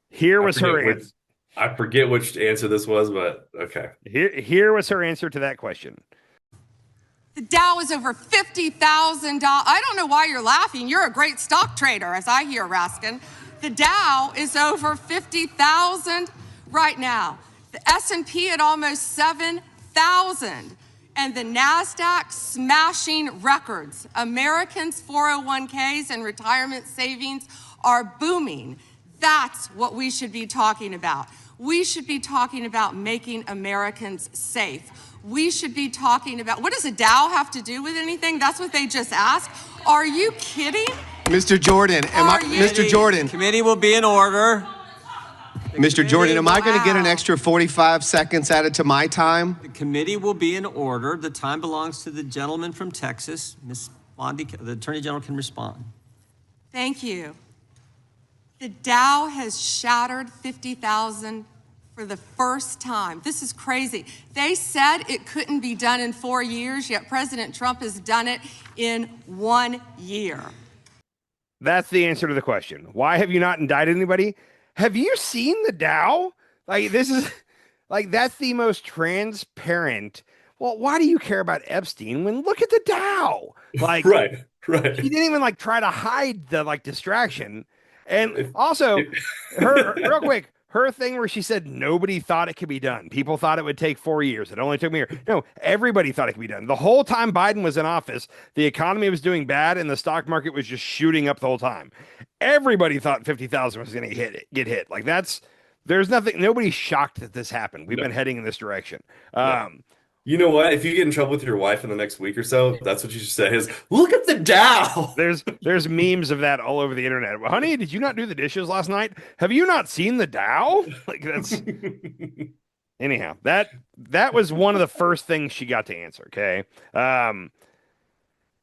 Here was her answer. I forget which answer this was, but okay. Here was her answer to that question. The Dow is over $50,000. I don't know why you're laughing. You're a great stock trader, as I hear, Raskin. The Dow is over 50,000 right now. The S&P at almost 7,000. And the NASDAQ smashing records. Americans' 401ks and retirement savings are booming. That's what we should be talking about. We should be talking about making Americans safe. We should be talking about, what does a Dow have to do with anything? That's what they just asked. Are you kidding? Mr. Jordan, Mr. Jordan. Committee will be in order. Mr. Jordan, am I going to get an extra 45 seconds added to my time? The committee will be in order. The time belongs to the gentleman from Texas. Ms. Bondi, the Attorney General can respond. Thank you. The Dow has shattered 50,000 for the first time. This is crazy. They said it couldn't be done in 4 years, yet President Trump has done it in 1 year. That's the answer to the question. Why have you not indicted anybody? Have you seen the Dow? Like, this is like, that's the most transparent. Well, why do you care about Epstein when look at the Dow? Like, Right. she didn't even like try to hide the like distraction. And If- also, if- her real quick, her thing where she said nobody thought it could be done. People thought it would take 4 years. It only took me a year. No, everybody thought it could be done. The whole time Biden was in office, the economy was doing bad and the stock market was just shooting up the whole time. Everybody thought 50,000 was going to get hit. Like there's nothing, nobody's shocked that this happened. We've been heading in this direction. You know what? If you get in trouble with your wife in the next week or so, that's what you should say is, look at the Dow. There's memes of that all over the internet. Well, honey, did you not do the dishes last night? Have you not seen the Dow? Like that's anyhow, that was one of the first things she got to answer. Okay. I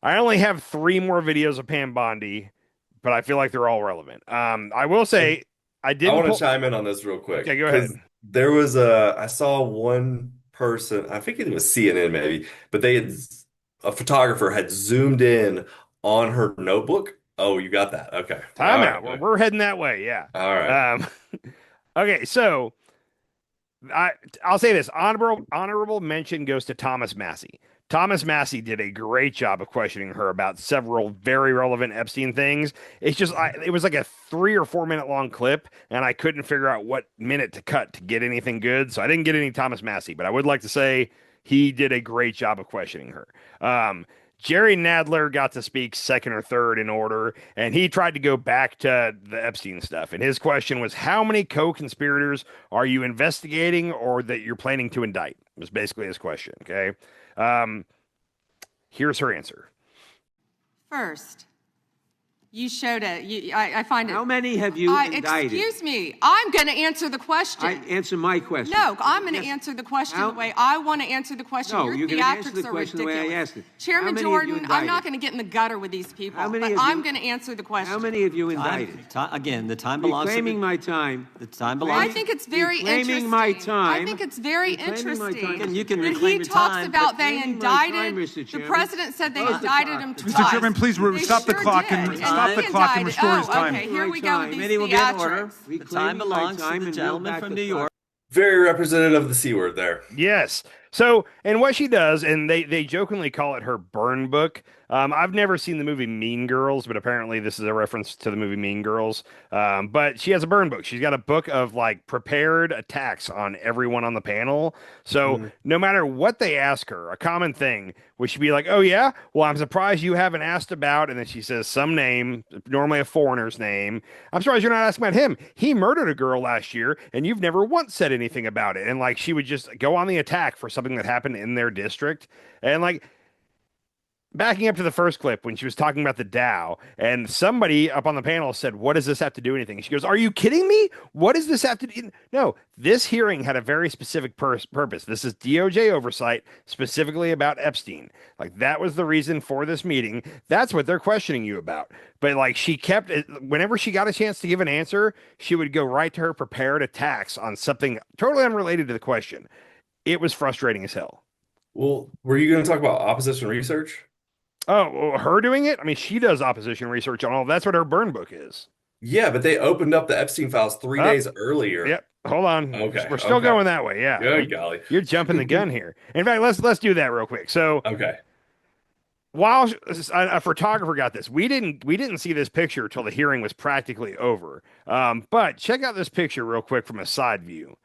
only have 3 more videos of Pam Bondi, but I feel like they're all relevant. I will say I want to chime in on this real quick. Okay, go ahead. There was I saw one person, I think it was CNN maybe, but a photographer had zoomed in on her notebook. Oh, you got that. Okay. Time out. We're heading that way. Yeah. All right. Okay. So I'll say this honorable mention goes to Thomas Massey. Thomas Massey did a great job of questioning her about several very relevant Epstein things. It's just, it was like a 3 or 4 minute long clip, and I couldn't figure out what minute to cut to get anything good. So I didn't get any Thomas Massey, but I would like to say he did a great job of questioning her. Jerry Nadler got to speak second or third in order, and he tried to go back to the Epstein stuff. And his question was, how many co-conspirators are you investigating or that you're planning to indict? Was basically his question. Okay. Here's her answer. First, you showed it. I find it. How many have you indicted? Excuse me. I'm going to answer the question. Answer my question. No, I'm going to answer the question the way I want to answer the question. No, Your you're going to answer theatrics the are question the ridiculous. way I asked it. Chairman Jordan, I'm not going to get in the gutter with these people, but I'm going to answer the question. How many have you indicted? Again, the time belongs to Reclaiming my time. The time belongs. I think it's very interesting. Reclaiming my time. I think it's very Reclaiming my time. interesting. You can When reclaim he your talks time, about but they reclaiming my time, indicted, Mr. the Chairman. president said they Close the indicted clock. him twice. Mr. Chairman, please They stop the sure clock did. and stop the he clock and indicted- restore his time. Okay, here we go with these Committee will get in order. theatrics. The time Reclaiming my belongs to time the and gentleman back from the New clock. York. Very representative of the C word there. Yes. So, and what she does, and they jokingly call it her burn book. I've never seen the movie Mean Girls, but apparently this is a reference to the movie Mean Girls. But she has a burn book. She's got a book of like prepared attacks on everyone on the panel. So no matter what they ask her, a common thing would she be like, "Oh yeah, well I'm surprised you haven't asked about," and then she says some name, normally a foreigner's name. "I'm surprised you're not asking about him. He murdered a girl last year, and you've never once said anything about it." And like she would just go on the attack for something that happened in their district, and like. Backing up to the first clip when she was talking about the Dow, and somebody up on the panel said, "What does this have to do with anything?" She goes, "Are you kidding me? What does this have to do?" No, this hearing had a very specific purpose. This is DOJ oversight specifically about Epstein. Like that was the reason for this meeting. That's what they're questioning you about. But like she kept it, whenever she got a chance to give an answer, she would go right to her prepared attacks on something totally unrelated to the question. It was frustrating as hell. Well, were you going to talk about opposition research? Oh, her doing it? I mean, she does opposition research on all. That's what her burn book is. Yeah, but they opened up the Epstein Files 3 days earlier. Yep. Hold on. Okay. We're still going that way. Yeah. Good golly. You're jumping the gun here. In fact, let's do that real quick. So, okay. While a photographer got this, we didn't see this picture till the hearing was practically over. But check out this picture real quick from a side view.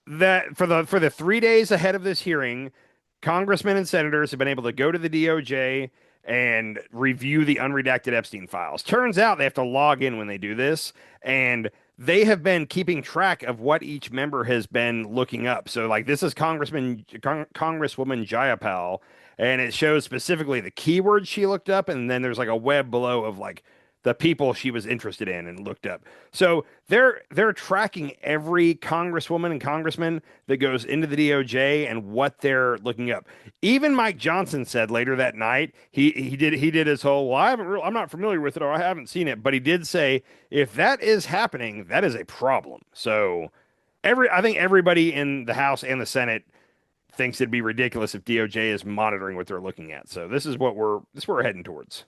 That for the 3 days ahead of this hearing, congressmen and senators have been able to go to the DOJ and review the unredacted Epstein files. Turns out they have to log in when they do this, and they have been keeping track of what each member has been looking up. So, like, this is Congresswoman Jayapal, and it shows specifically the keywords she looked up, and then there's like a web below of like the people she was interested in and looked up. So they're tracking every congresswoman and congressman that goes into the DOJ and what they're looking up. Even Mike Johnson said later that night he did his whole, well, I'm not familiar with it or I haven't seen it, but he did say if that is happening, that is a problem. So I think everybody in the House and the Senate thinks it'd be ridiculous if DOJ is monitoring what they're looking at. So this is what we're heading towards.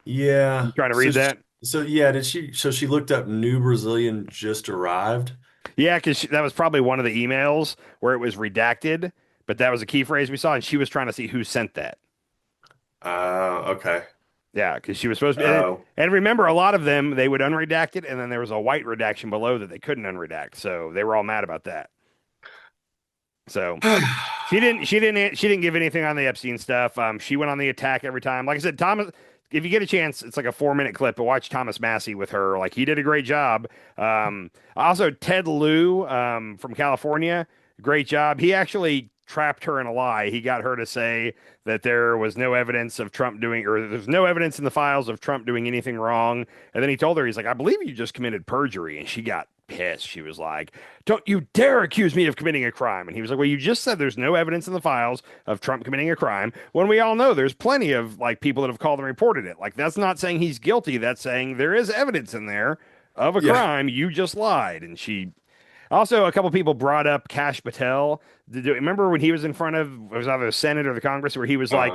Yeah. You trying to read that? So yeah, did she? So she looked up "new Brazilian just arrived." Yeah, because that was probably one of the emails where it was redacted, but that was a key phrase we saw, and she was trying to see who sent that. Okay. Yeah, because she was supposed to be. Oh. And remember, a lot of them they would unredact it, and then there was a white redaction below that they couldn't unredact, so they were all mad about that. So she didn't give anything on the Epstein stuff. She went on the attack every time. Like I said, Thomas, if you get a chance, it's like a 4-minute clip, but watch Thomas Massey with her. Like he did a great job. Also Ted Lieu from California, great job. He actually trapped her in a lie. He got her to say that there was no evidence of Trump doing, or there's no evidence in the files of Trump doing anything wrong. And then he told her, he's like, I believe you just committed perjury. And she got pissed. She was like, don't you dare accuse me of committing a crime. And he was like, well, you just said there's no evidence in the files of Trump committing a crime, when we all know there's plenty of like people that have called and reported it. Like that's not saying he's guilty. That's saying there is evidence in there of a crime. You just lied. And she also, a couple people brought up Kash Patel. Remember when he was in front of, it was either the Senate or the Congress, where he was like,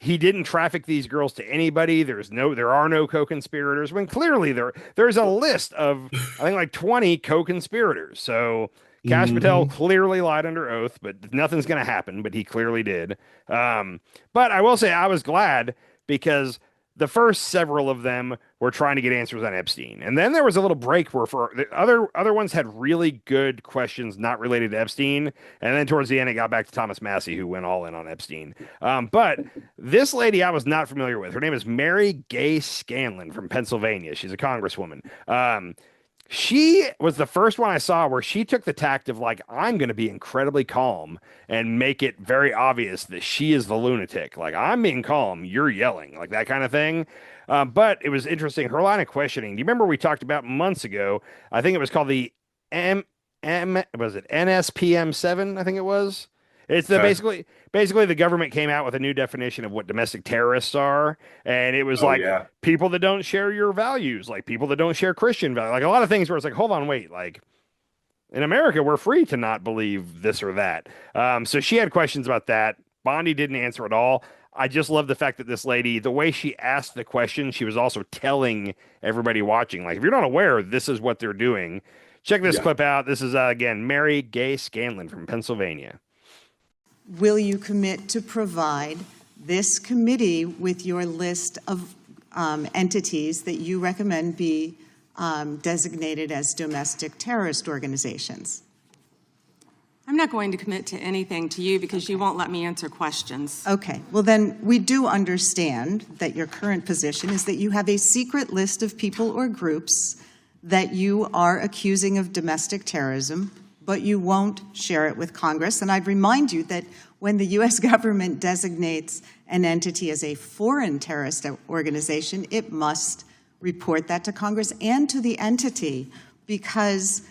he didn't traffic these girls to anybody. There are no co-conspirators. When clearly there's a list of, I think, like 20 co-conspirators. So Kash Patel clearly lied under oath, but nothing's going to happen. But he clearly did. But I will say I was glad, because the first several of them were trying to get answers on Epstein. And then there was a little break where for the other ones had really good questions not related to Epstein. And then towards the end, it got back to Thomas Massey, who went all in on Epstein. But this lady I was not familiar with. Her name is Mary Gay Scanlon from Pennsylvania. She's a congresswoman. She was the first one I saw where she took the tact of like, I'm going to be incredibly calm and make it very obvious that she is the lunatic. Like, I'm being calm, you're yelling, like that kind of thing. But it was interesting. Her line of questioning. Do you remember we talked about months ago? I think it was called the was it NSPM-7? I think it was. It's the basically the government came out with a new definition of what domestic terrorists are, and it was people that don't share your values, like people that don't share Christian values, like a lot of things where it's like, hold on, wait, like in America we're free to not believe this or that. So she had questions about that. Bondi didn't answer at all. I just love the fact that this lady, the way she asked the question, she was also telling everybody watching, like, if you're not aware, this is what they're doing. Check this clip out. This is again Mary Gay Scanlon from Pennsylvania. Will you commit to provide this committee with your list of entities that you recommend be designated as domestic terrorist organizations? I'm not going to commit to anything to you because you won't let me answer questions. Okay. Well, then we do understand that your current position is that you have a secret list of people or groups that you are accusing of domestic terrorism, but you won't share it with Congress. And I'd remind you that when the U.S. government designates an entity as a foreign terrorist organization, it must report that to Congress and to the entity, because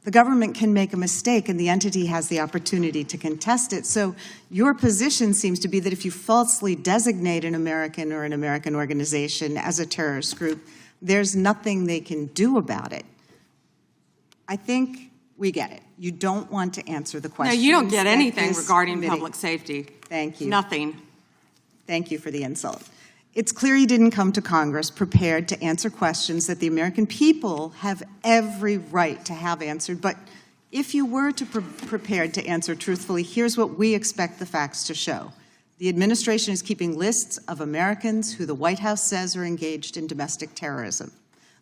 the government can make a mistake and the entity has the opportunity to contest it. So your position seems to be that if you falsely designate an American or an American organization as a terrorist group, there's nothing they can do about it. I think we get it. You don't want to answer the question. No, you don't get anything regarding public safety. Thank you. Nothing. Thank you for the insult. It's clear you didn't come to Congress prepared to answer questions that the American people have every right to have answered. But if you were prepared to answer truthfully, here's what we expect the facts to show. The administration is keeping lists of Americans who the White House says are engaged in domestic terrorism.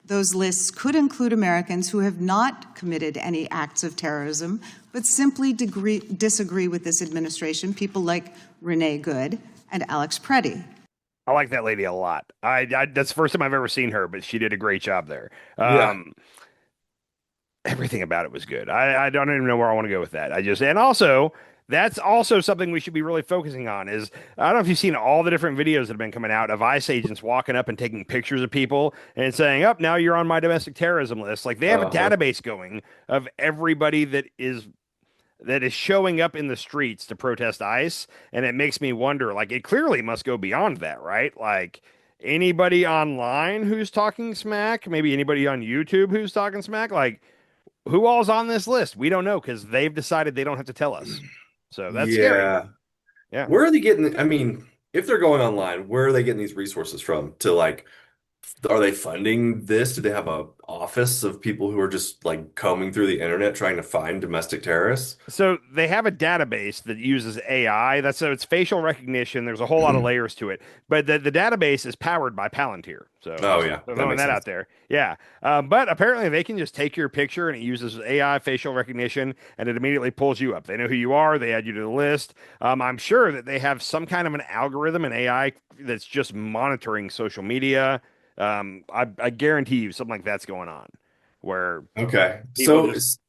Those lists could include Americans who have not committed any acts of terrorism, but simply disagree with this administration, people like Renee Good and Alex Preddy. I like that lady a lot. That's the first time I've ever seen her, but she did a great job there. Everything about it was good. I don't even know where I want to go with that. And also, that's also something we should be really focusing on is, I don't know if you've seen all the different videos that have been coming out of ICE agents walking up and taking pictures of people and saying, oh, now you're on my domestic terrorism list. Like they have a database going of everybody that is showing up in the streets to protest ICE. And it makes me wonder, like, it clearly must go beyond that, right? Like anybody online who's talking smack, maybe anybody on YouTube who's talking smack, like who all's on this list? We don't know because they've decided they don't have to tell us. So that's scary. Yeah. Where are they getting? I mean, if they're going online, where are they getting these resources from to like Are they funding this? Do they have a office of people who are just like combing through the internet trying to find domestic terrorists? So they have a database that uses AI. So it's facial recognition. There's a whole lot of layers to it, but the database is powered by Palantir. So Oh yeah, that throwing makes that sense. out there. Yeah. But apparently they can just take your picture and it uses AI facial recognition and it immediately pulls you up. They know who you are. They add you to the list. I'm sure that they have some kind of an algorithm and AI that's just monitoring social media. I guarantee you something like that's going on where Okay. people So just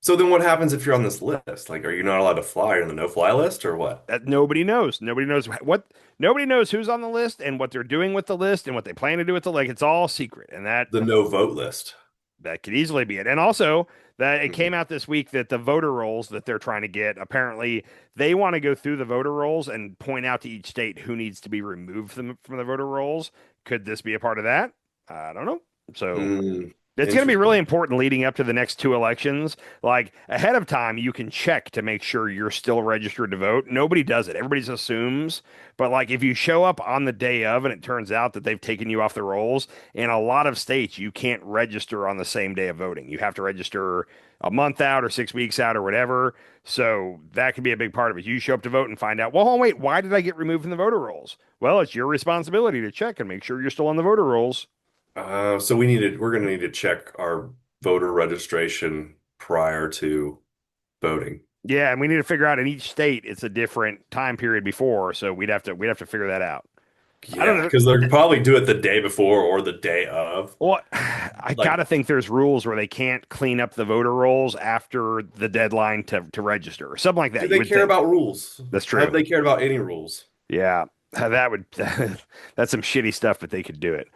so then what happens if you're on this list? Like, are you not allowed to fly? You're on the no-fly list or what? that nobody knows. Nobody knows who's on the list and what they're doing with the list and what they plan to do with the like. It's all secret, and The no vote list. that could easily be it. And also that it Mhm. came out this week that the voter rolls that they're trying to get, apparently they want to go through the voter rolls and point out to each state who needs to be removed from the voter rolls. Could this be a part of that? I don't know. So it's going to be really important leading up to the next two elections. Like ahead of time, you can check to make sure you're still registered to vote. Nobody does it. Everybody just assumes. But like if you show up on the day of and it turns out that they've taken you off the rolls, in a lot of states, you can't register on the same day of voting. You have to register a month out or 6 weeks out or whatever. So that could be a big part of it. You show up to vote and find out, well, oh, wait, why did I get removed from the voter rolls? Well, it's your responsibility to check and make sure you're still on the voter rolls. So we're going to need to check our voter registration prior to voting. Yeah, and we need to figure out in each state it's a different time period before, so we'd have to figure that out. I don't Yeah, know. because they'll probably do it the day before or the day of. Well, I Like- gotta think there's rules where they can't clean up the voter rolls after the deadline to register or something like that. Do You they would care think. about rules? That's true. Have they cared about any rules? Yeah, that would that's some shitty stuff, but they could do it.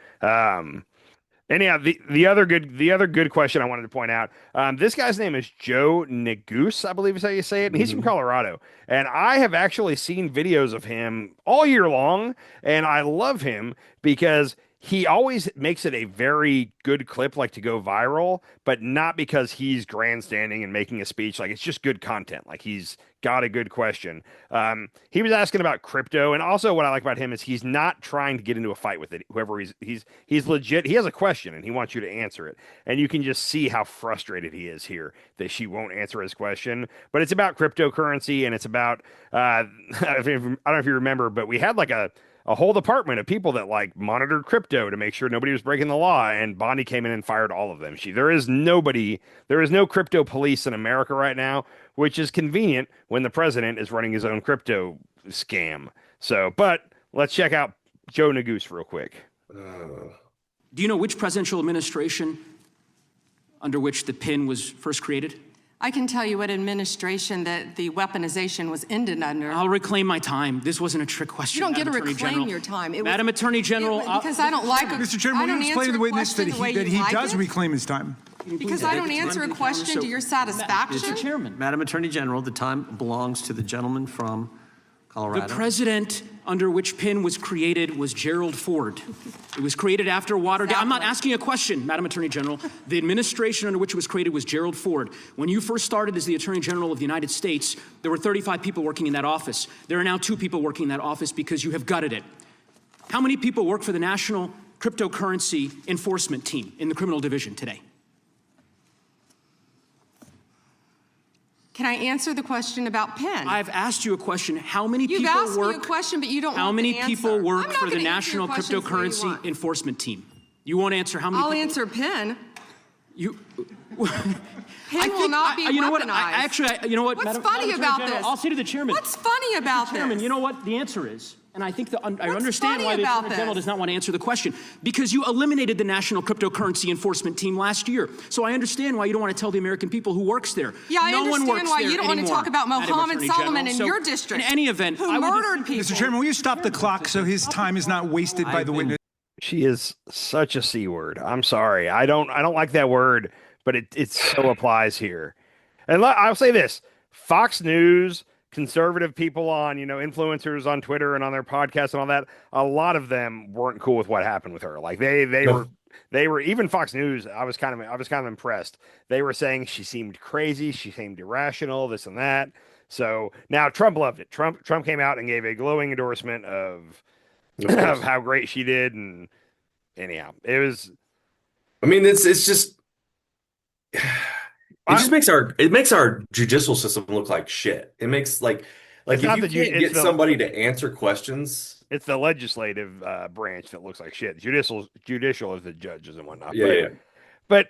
And yeah, the other good question I wanted to point out. This guy's name is Joe Neguse, I believe is how you say it, and he's from Colorado. And I have actually seen videos of him all year long, and I love him because he always makes it a very good clip, like to go viral, but not because he's grandstanding and making a speech. Like it's just good content. Like he's got a good question. He was asking about crypto, and also what I like about him is he's not trying to get into a fight with it. Whoever he's legit. He has a question and he wants you to answer it, and you can just see how frustrated he is here that she won't answer his question. But it's about cryptocurrency, and it's about I don't know if you remember, but we had like a whole department of people that like monitored crypto to make sure nobody was breaking the law, and Bondi came in and fired all of them. There is no crypto police in America right now, which is convenient when the president is running his own crypto scam. So, but let's check out Joe Neguse real quick. Do you know which presidential administration under which the PIN was first created? I can tell you what administration that the weaponization was ended under. I'll reclaim my time. This wasn't a trick question. You don't get to Madam Attorney reclaim General. your time. Madam Attorney General, because I don't like Mr. Chairman, will you explain to the witness that he does reclaim his time? Because I don't answer a question to your satisfaction. Mr. Chairman. Madam Attorney General, the time belongs to the gentleman from Colorado. The president under which PIN was created was Gerald Ford. It was created after Watergate. I'm not asking a question, Madam Attorney General. The administration under which it was created was Gerald Ford. When you first started as the Attorney General of the United States, there were 35 people working in that office. There are now 2 people working in that office because you have gutted it. How many people work for the National Cryptocurrency Enforcement Team in the criminal division today? Can I answer the question about PIN? I've asked you a question. How many You've people asked work? me a question, but you don't How want many the answer. people work I'm not for the gonna answer your National questions the way you Cryptocurrency want. Enforcement Team? You won't answer how many I'll people? answer PIN. You. PIN will not be you know what? weaponized. You know what? What's Madam funny Attorney about General, this? I'll say to the chairman. What's funny about Mr. Chairman, this? you know what the answer is? And I think I understand funny why the about Attorney General this? does not want to answer the question. Because you eliminated the National Cryptocurrency Enforcement Team last year. So I understand why you don't want to tell the American people who works there. Yeah, I no one understand works why there you don't want to anymore, talk about Madam Mohammed Attorney Solomon General. in So, your district. In any event, who I would murdered people. Mr. Chairman, will you stop the clock so his time is not wasted by the witness? She is such a C word. I'm sorry. I don't like that word, but it so applies here. And I'll say this: Fox News, conservative people on, influencers on Twitter and on their podcasts and all that, a lot of them weren't cool with what happened with her. Like they were even Fox News. I was kind of impressed. They were saying she seemed crazy, she seemed irrational, this and that. So now Trump loved it. Trump came out and gave a glowing endorsement of how great she did, and anyhow, it was. I mean, it's just it just makes our judicial system look like shit. It makes like It's if not you the can't get somebody to answer questions. It's the legislative branch that looks like shit. Judicial is the judges and whatnot. Yeah. But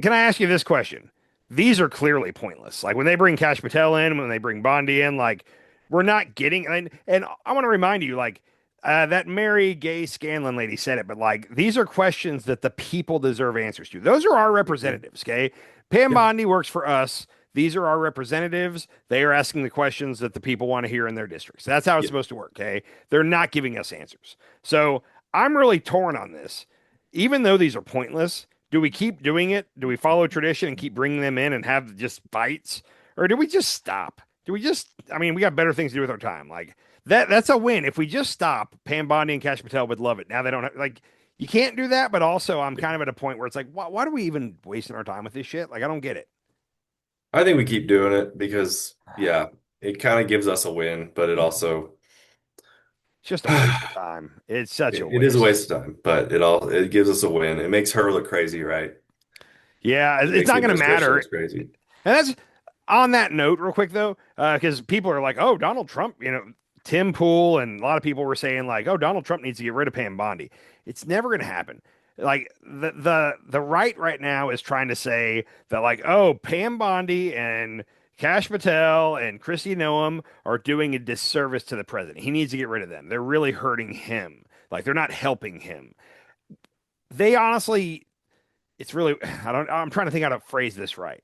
can I ask you this question? These are clearly pointless. Like when they bring Kash Patel in, when they bring Bondi in, like we're not getting. And I want to remind you, like that Mary Gay Scanlon lady said it, but like these are questions that the people deserve answers to. Those are our representatives. Okay, Pam Bondi works for us. These are our representatives. They are asking the questions that the people want to hear in their districts. That's how it's supposed to work. Okay, they're not giving us answers. So I'm really torn on this. Even though these are pointless, do we keep doing it? Do we follow tradition and keep bringing them in and have just fights? Or do we just stop? Do we just, I mean, we got better things to do with our time. Like that's a win. If we just stop, Pam Bondi and Kash Patel would love it. Now they don't have, like, you can't do that. But also I'm kind of at a point where it's like, why are we even wasting our time with this shit? Like, I don't get it. I think we keep doing it because, it kind of gives us a win, but it also it's just a waste of time. It's such a waste. It is a waste of time, but it gives us a win. It makes her look crazy, right? Yeah, it's not going to matter. Crazy. And that's on that note, real quick though, because people are like, "Oh, Donald Trump," Tim Pool and a lot of people were saying like, "Oh, Donald Trump needs to get rid of Pam Bondi." It's never going to happen. Like the right now is trying to say that like, "Oh, Pam Bondi and Kash Patel and Kristi Noem are doing a disservice to the president. He needs to get rid of them. They're really hurting him. Like they're not helping him." They honestly, it's really, I'm trying to think how to phrase this right.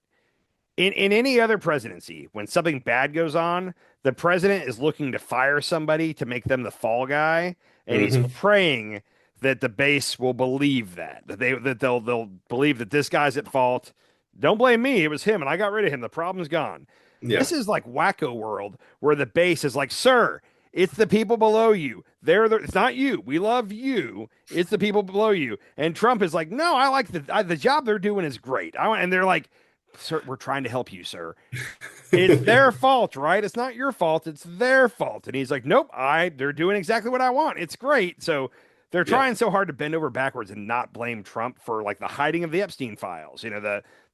In any other presidency, when something bad goes on, the president is looking to fire somebody to make them the fall guy, and he's praying that the base will believe that they'll believe that this guy's at fault. Don't blame me. It was him, and I got rid of him. The problem's gone. Yeah. This is like Wacko World, where the base is like, "Sir, it's the people below you. It's not you. We love you. It's the people below you." And Trump is like, "No, I like the job they're doing is great." And they're like, "Sir, we're trying to help you, sir. It's their fault, right? It's not your fault. It's their fault." And he's like, "Nope, they're doing exactly what I want. It's great." So they're trying so hard to bend over backwards and not blame Trump for like the hiding of the Epstein files.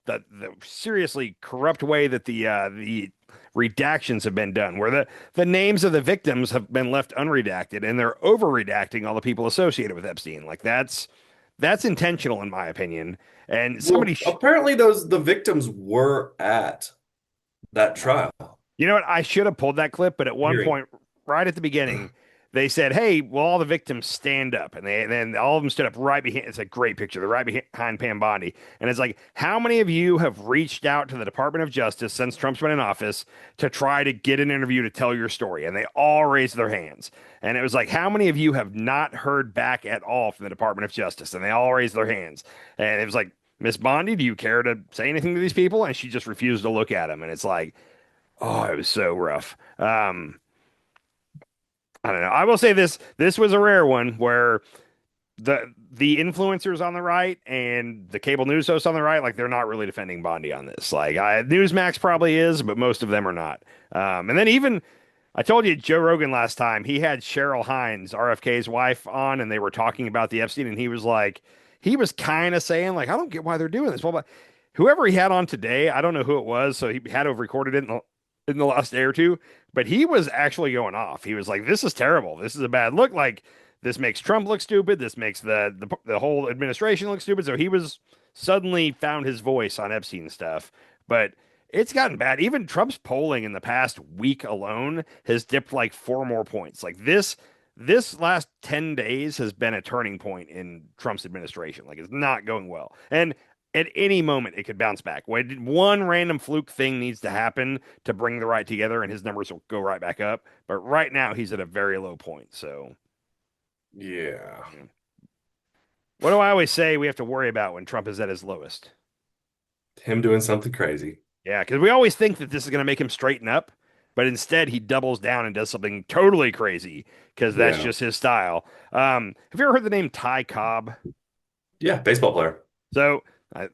The seriously corrupt way that the redactions have been done, where the names of the victims have been left unredacted, and they're over redacting all the people associated with Epstein. Like that's intentional, in my opinion. And somebody apparently the victims were at that trial. You know what? I should have pulled that clip, but at one point, right at the beginning, they said, "Hey, will all the victims stand up?" And then all of them stood up right behind. It's a great picture. They're right behind Pam Bondi. And it's like, "How many of you have reached out to the Department of Justice since Trump's been in office to try to get an interview to tell your story?" And they all raised their hands. And it was like, "How many of you have not heard back at all from the Department of Justice?" And they all raised their hands. And it was like, "Miss Bondi, do you care to say anything to these people?" And she just refused to look at them. And it's like, oh, it was so rough. I don't know. I will say this was a rare one where the influencers on the right and the cable news hosts on the right, like, they're not really defending Bondi on this. Like, Newsmax probably is, but most of them are not. And then even, I told you, Joe Rogan last time, he had Cheryl Hines, RFK's wife, on, and they were talking about the Epstein, and he was kind of saying, like, I don't get why they're doing this. Well, but whoever he had on today, I don't know who it was, so he had to have recorded it in the last day or two, but he was actually going off. He was like, "This is terrible. This is a bad look. Like, this makes Trump look stupid. This makes the whole administration look stupid." So he was suddenly found his voice on Epstein stuff, but it's gotten bad. Even Trump's polling in the past week alone has dipped like 4 more points. Like this last 10 days has been a turning point in Trump's administration. Like, it's not going well. And at any moment, it could bounce back. One random fluke thing needs to happen to bring the right together, and his numbers will go right back up. But right now, he's at a very low point. So, yeah. What do I always say we have to worry about when Trump is at his lowest? Him doing something crazy. Yeah, because we always think that this is going to make him straighten up, but instead he doubles down and does something totally crazy because that's just his style. Have you ever heard the name Ty Cobb? Yeah, baseball player. So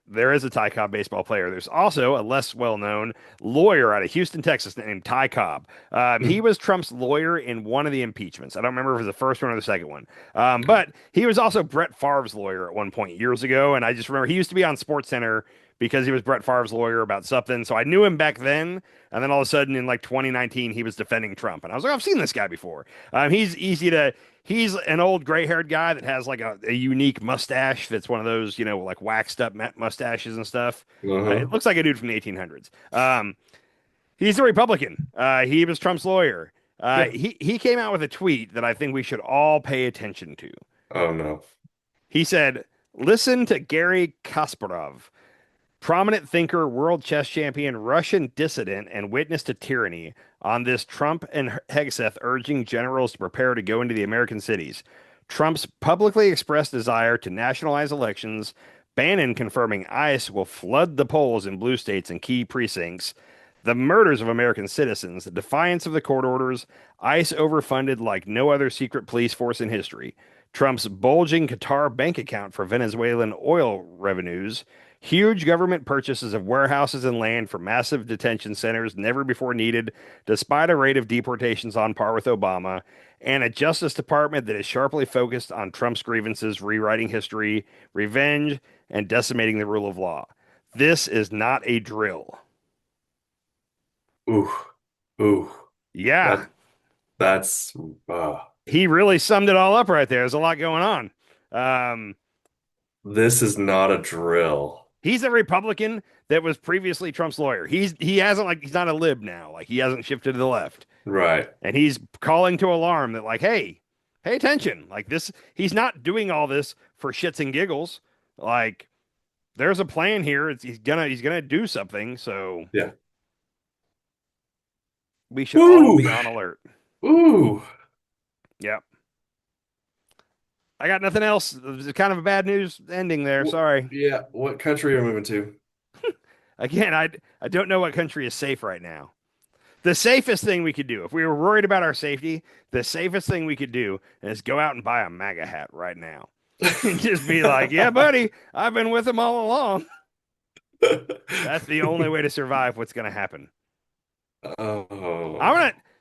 There is a Ty Cobb baseball player. There's also a less well-known lawyer out of Houston, Texas, named Ty Cobb. He was Trump's lawyer in one of the impeachments. I don't remember if it was the first one or the second one. But he was also Brett Favre's lawyer at one point years ago. And I just remember he used to be on SportsCenter because he was Brett Favre's lawyer about something. So I knew him back then. And then all of a sudden in like 2019, he was defending Trump. And I was like, I've seen this guy before. He's an old gray-haired guy that has like a unique mustache that's one of those, like waxed up mustaches and stuff. It looks like a dude from the 1800s. He's a Republican. He was Trump's lawyer. He came out with a tweet that I think we should all pay attention to. Oh, no. He said, listen to Garry Kasparov, prominent thinker, world chess champion, Russian dissident, and witness to tyranny, on this Trump and Hegseth urging generals to prepare to go into the American cities. Trump's publicly expressed desire to nationalize elections, Bannon confirming ICE will flood the polls in blue states and key precincts, the murders of American citizens, the defiance of the court orders, ICE overfunded like no other secret police force in history, Trump's bulging Qatar bank account for Venezuelan oil revenues, huge government purchases of warehouses and land for massive detention centers never before needed, despite a rate of deportations on par with Obama, and a Justice Department that is sharply focused on Trump's grievances, rewriting history, revenge, and decimating the rule of law. This is not a drill. Ooh. Yeah. That's He really summed it all up right there. There's a lot going on. This is not a drill. He's a Republican that was previously Trump's lawyer. He's not a lib now. Like, he hasn't shifted to the left. Right. And he's calling to alarm that, like, hey, pay attention. Like, this, he's not doing all this for shits and giggles. Like, there's a plan here. He's gonna do something. So yeah, we should all be on alert. Ooh. Yep. I got nothing else. It was kind of a bad news ending there. Sorry. Yeah. What country are you moving to? Again, I don't know what country is safe right now. The safest thing we could do, if we were worried about our safety, the safest thing we could do is go out and buy a MAGA hat right now. And just be like, yeah, buddy, I've been with him all along. That's the only way to survive what's going to happen. Oh.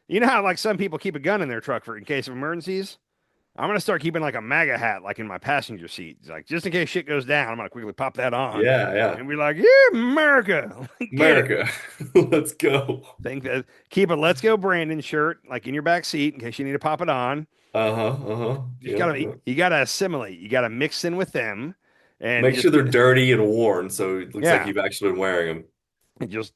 You know how like some people keep a gun in their truck in case of emergencies? I'm going to start keeping like a MAGA hat like in my passenger seat. Like, just in case shit goes down, I'm going to quickly pop that on. Yeah. And be like, yeah, America. America. Let's go. Keep a Let's Go Brandon shirt like in your back seat in case you need to pop it on. You gotta assimilate. You gotta mix in with them. And make sure they're dirty and worn so it looks like you've actually been wearing them. And just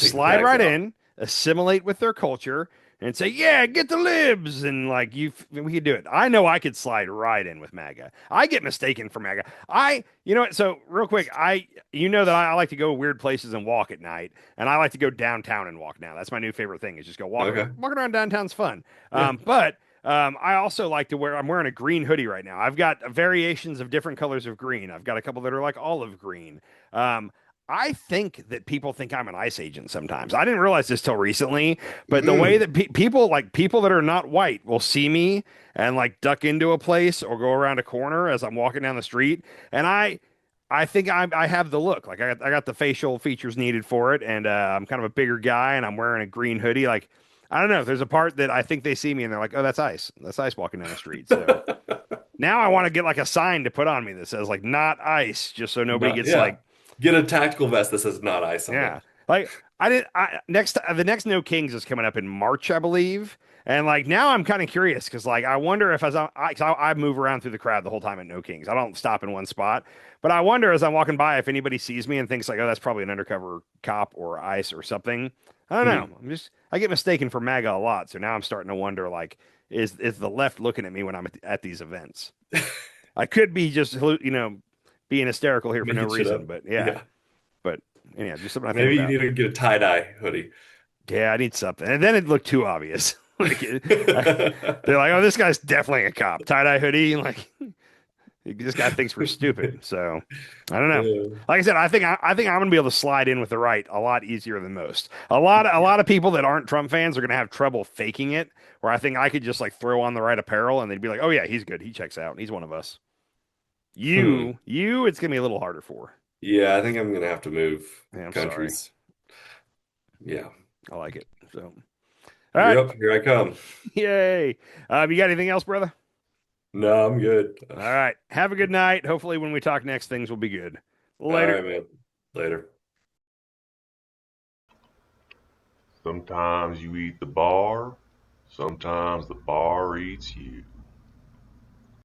slide right in, assimilate with their culture, and say, yeah, get the libs. And like we could do it. I know I could slide right in with MAGA. I get mistaken for MAGA. So real quick, I like to go weird places and walk at night. And I like to go downtown and walk now. That's my new favorite thing is just go walk. Walking around downtown's fun. Yeah. I also like to I'm wearing a green hoodie right now. I've got variations of different colors of green. I've got a couple that are like olive green. I think that people think I'm an ICE agent sometimes. I didn't realize this till recently, but the way that people that are not white will see me and like duck into a place or go around a corner as I'm walking down the street. And I think I have the look. Like I got the facial features needed for it. And I'm kind of a bigger guy and I'm wearing a green hoodie. Like, I don't know. There's a part that I think they see me and they're like, oh, that's ICE. That's ICE walking down the street. So now I want to get like a sign to put on me that says like not ICE, just so nobody gets like. Get a tactical vest that says not ICE. Yeah. Like the next No Kings is coming up in March, I believe. And like now I'm kind of curious because like I wonder if I move around through the crowd the whole time at No Kings. I don't stop in one spot. But I wonder as I'm walking by if anybody sees me and thinks like, oh, that's probably an undercover cop or ICE or something. I don't know. I get mistaken for MAGA a lot. So now I'm starting to wonder like, is the left looking at me when I'm at these events? I could be just, being hysterical here for no reason, but but anyhow, just something. Maybe you need to get a tie-dye hoodie. Yeah, I need something, and then it looked too obvious. They're like, "Oh, this guy's definitely a cop." Tie-dye hoodie, like this guy thinks we're stupid. So I don't know. Yeah. Like I said, I think I'm gonna be able to slide in with the right a lot easier than most. A lot of people that aren't Trump fans are gonna have trouble faking it. Where I think I could just like throw on the right apparel, and they'd be like, "Oh yeah, he's good. He checks out. He's one of us." It's gonna be a little harder for. Yeah, I think I'm gonna have to move Yeah, I'm countries. Yeah. I like it. So, all right. Yep, here I come. Yay. You got anything else, brother? No, I'm good. All right. Have a good night. Hopefully, when we talk next, things will be good. Later. All right, man. Later. Sometimes you eat the bar, sometimes the bar eats you.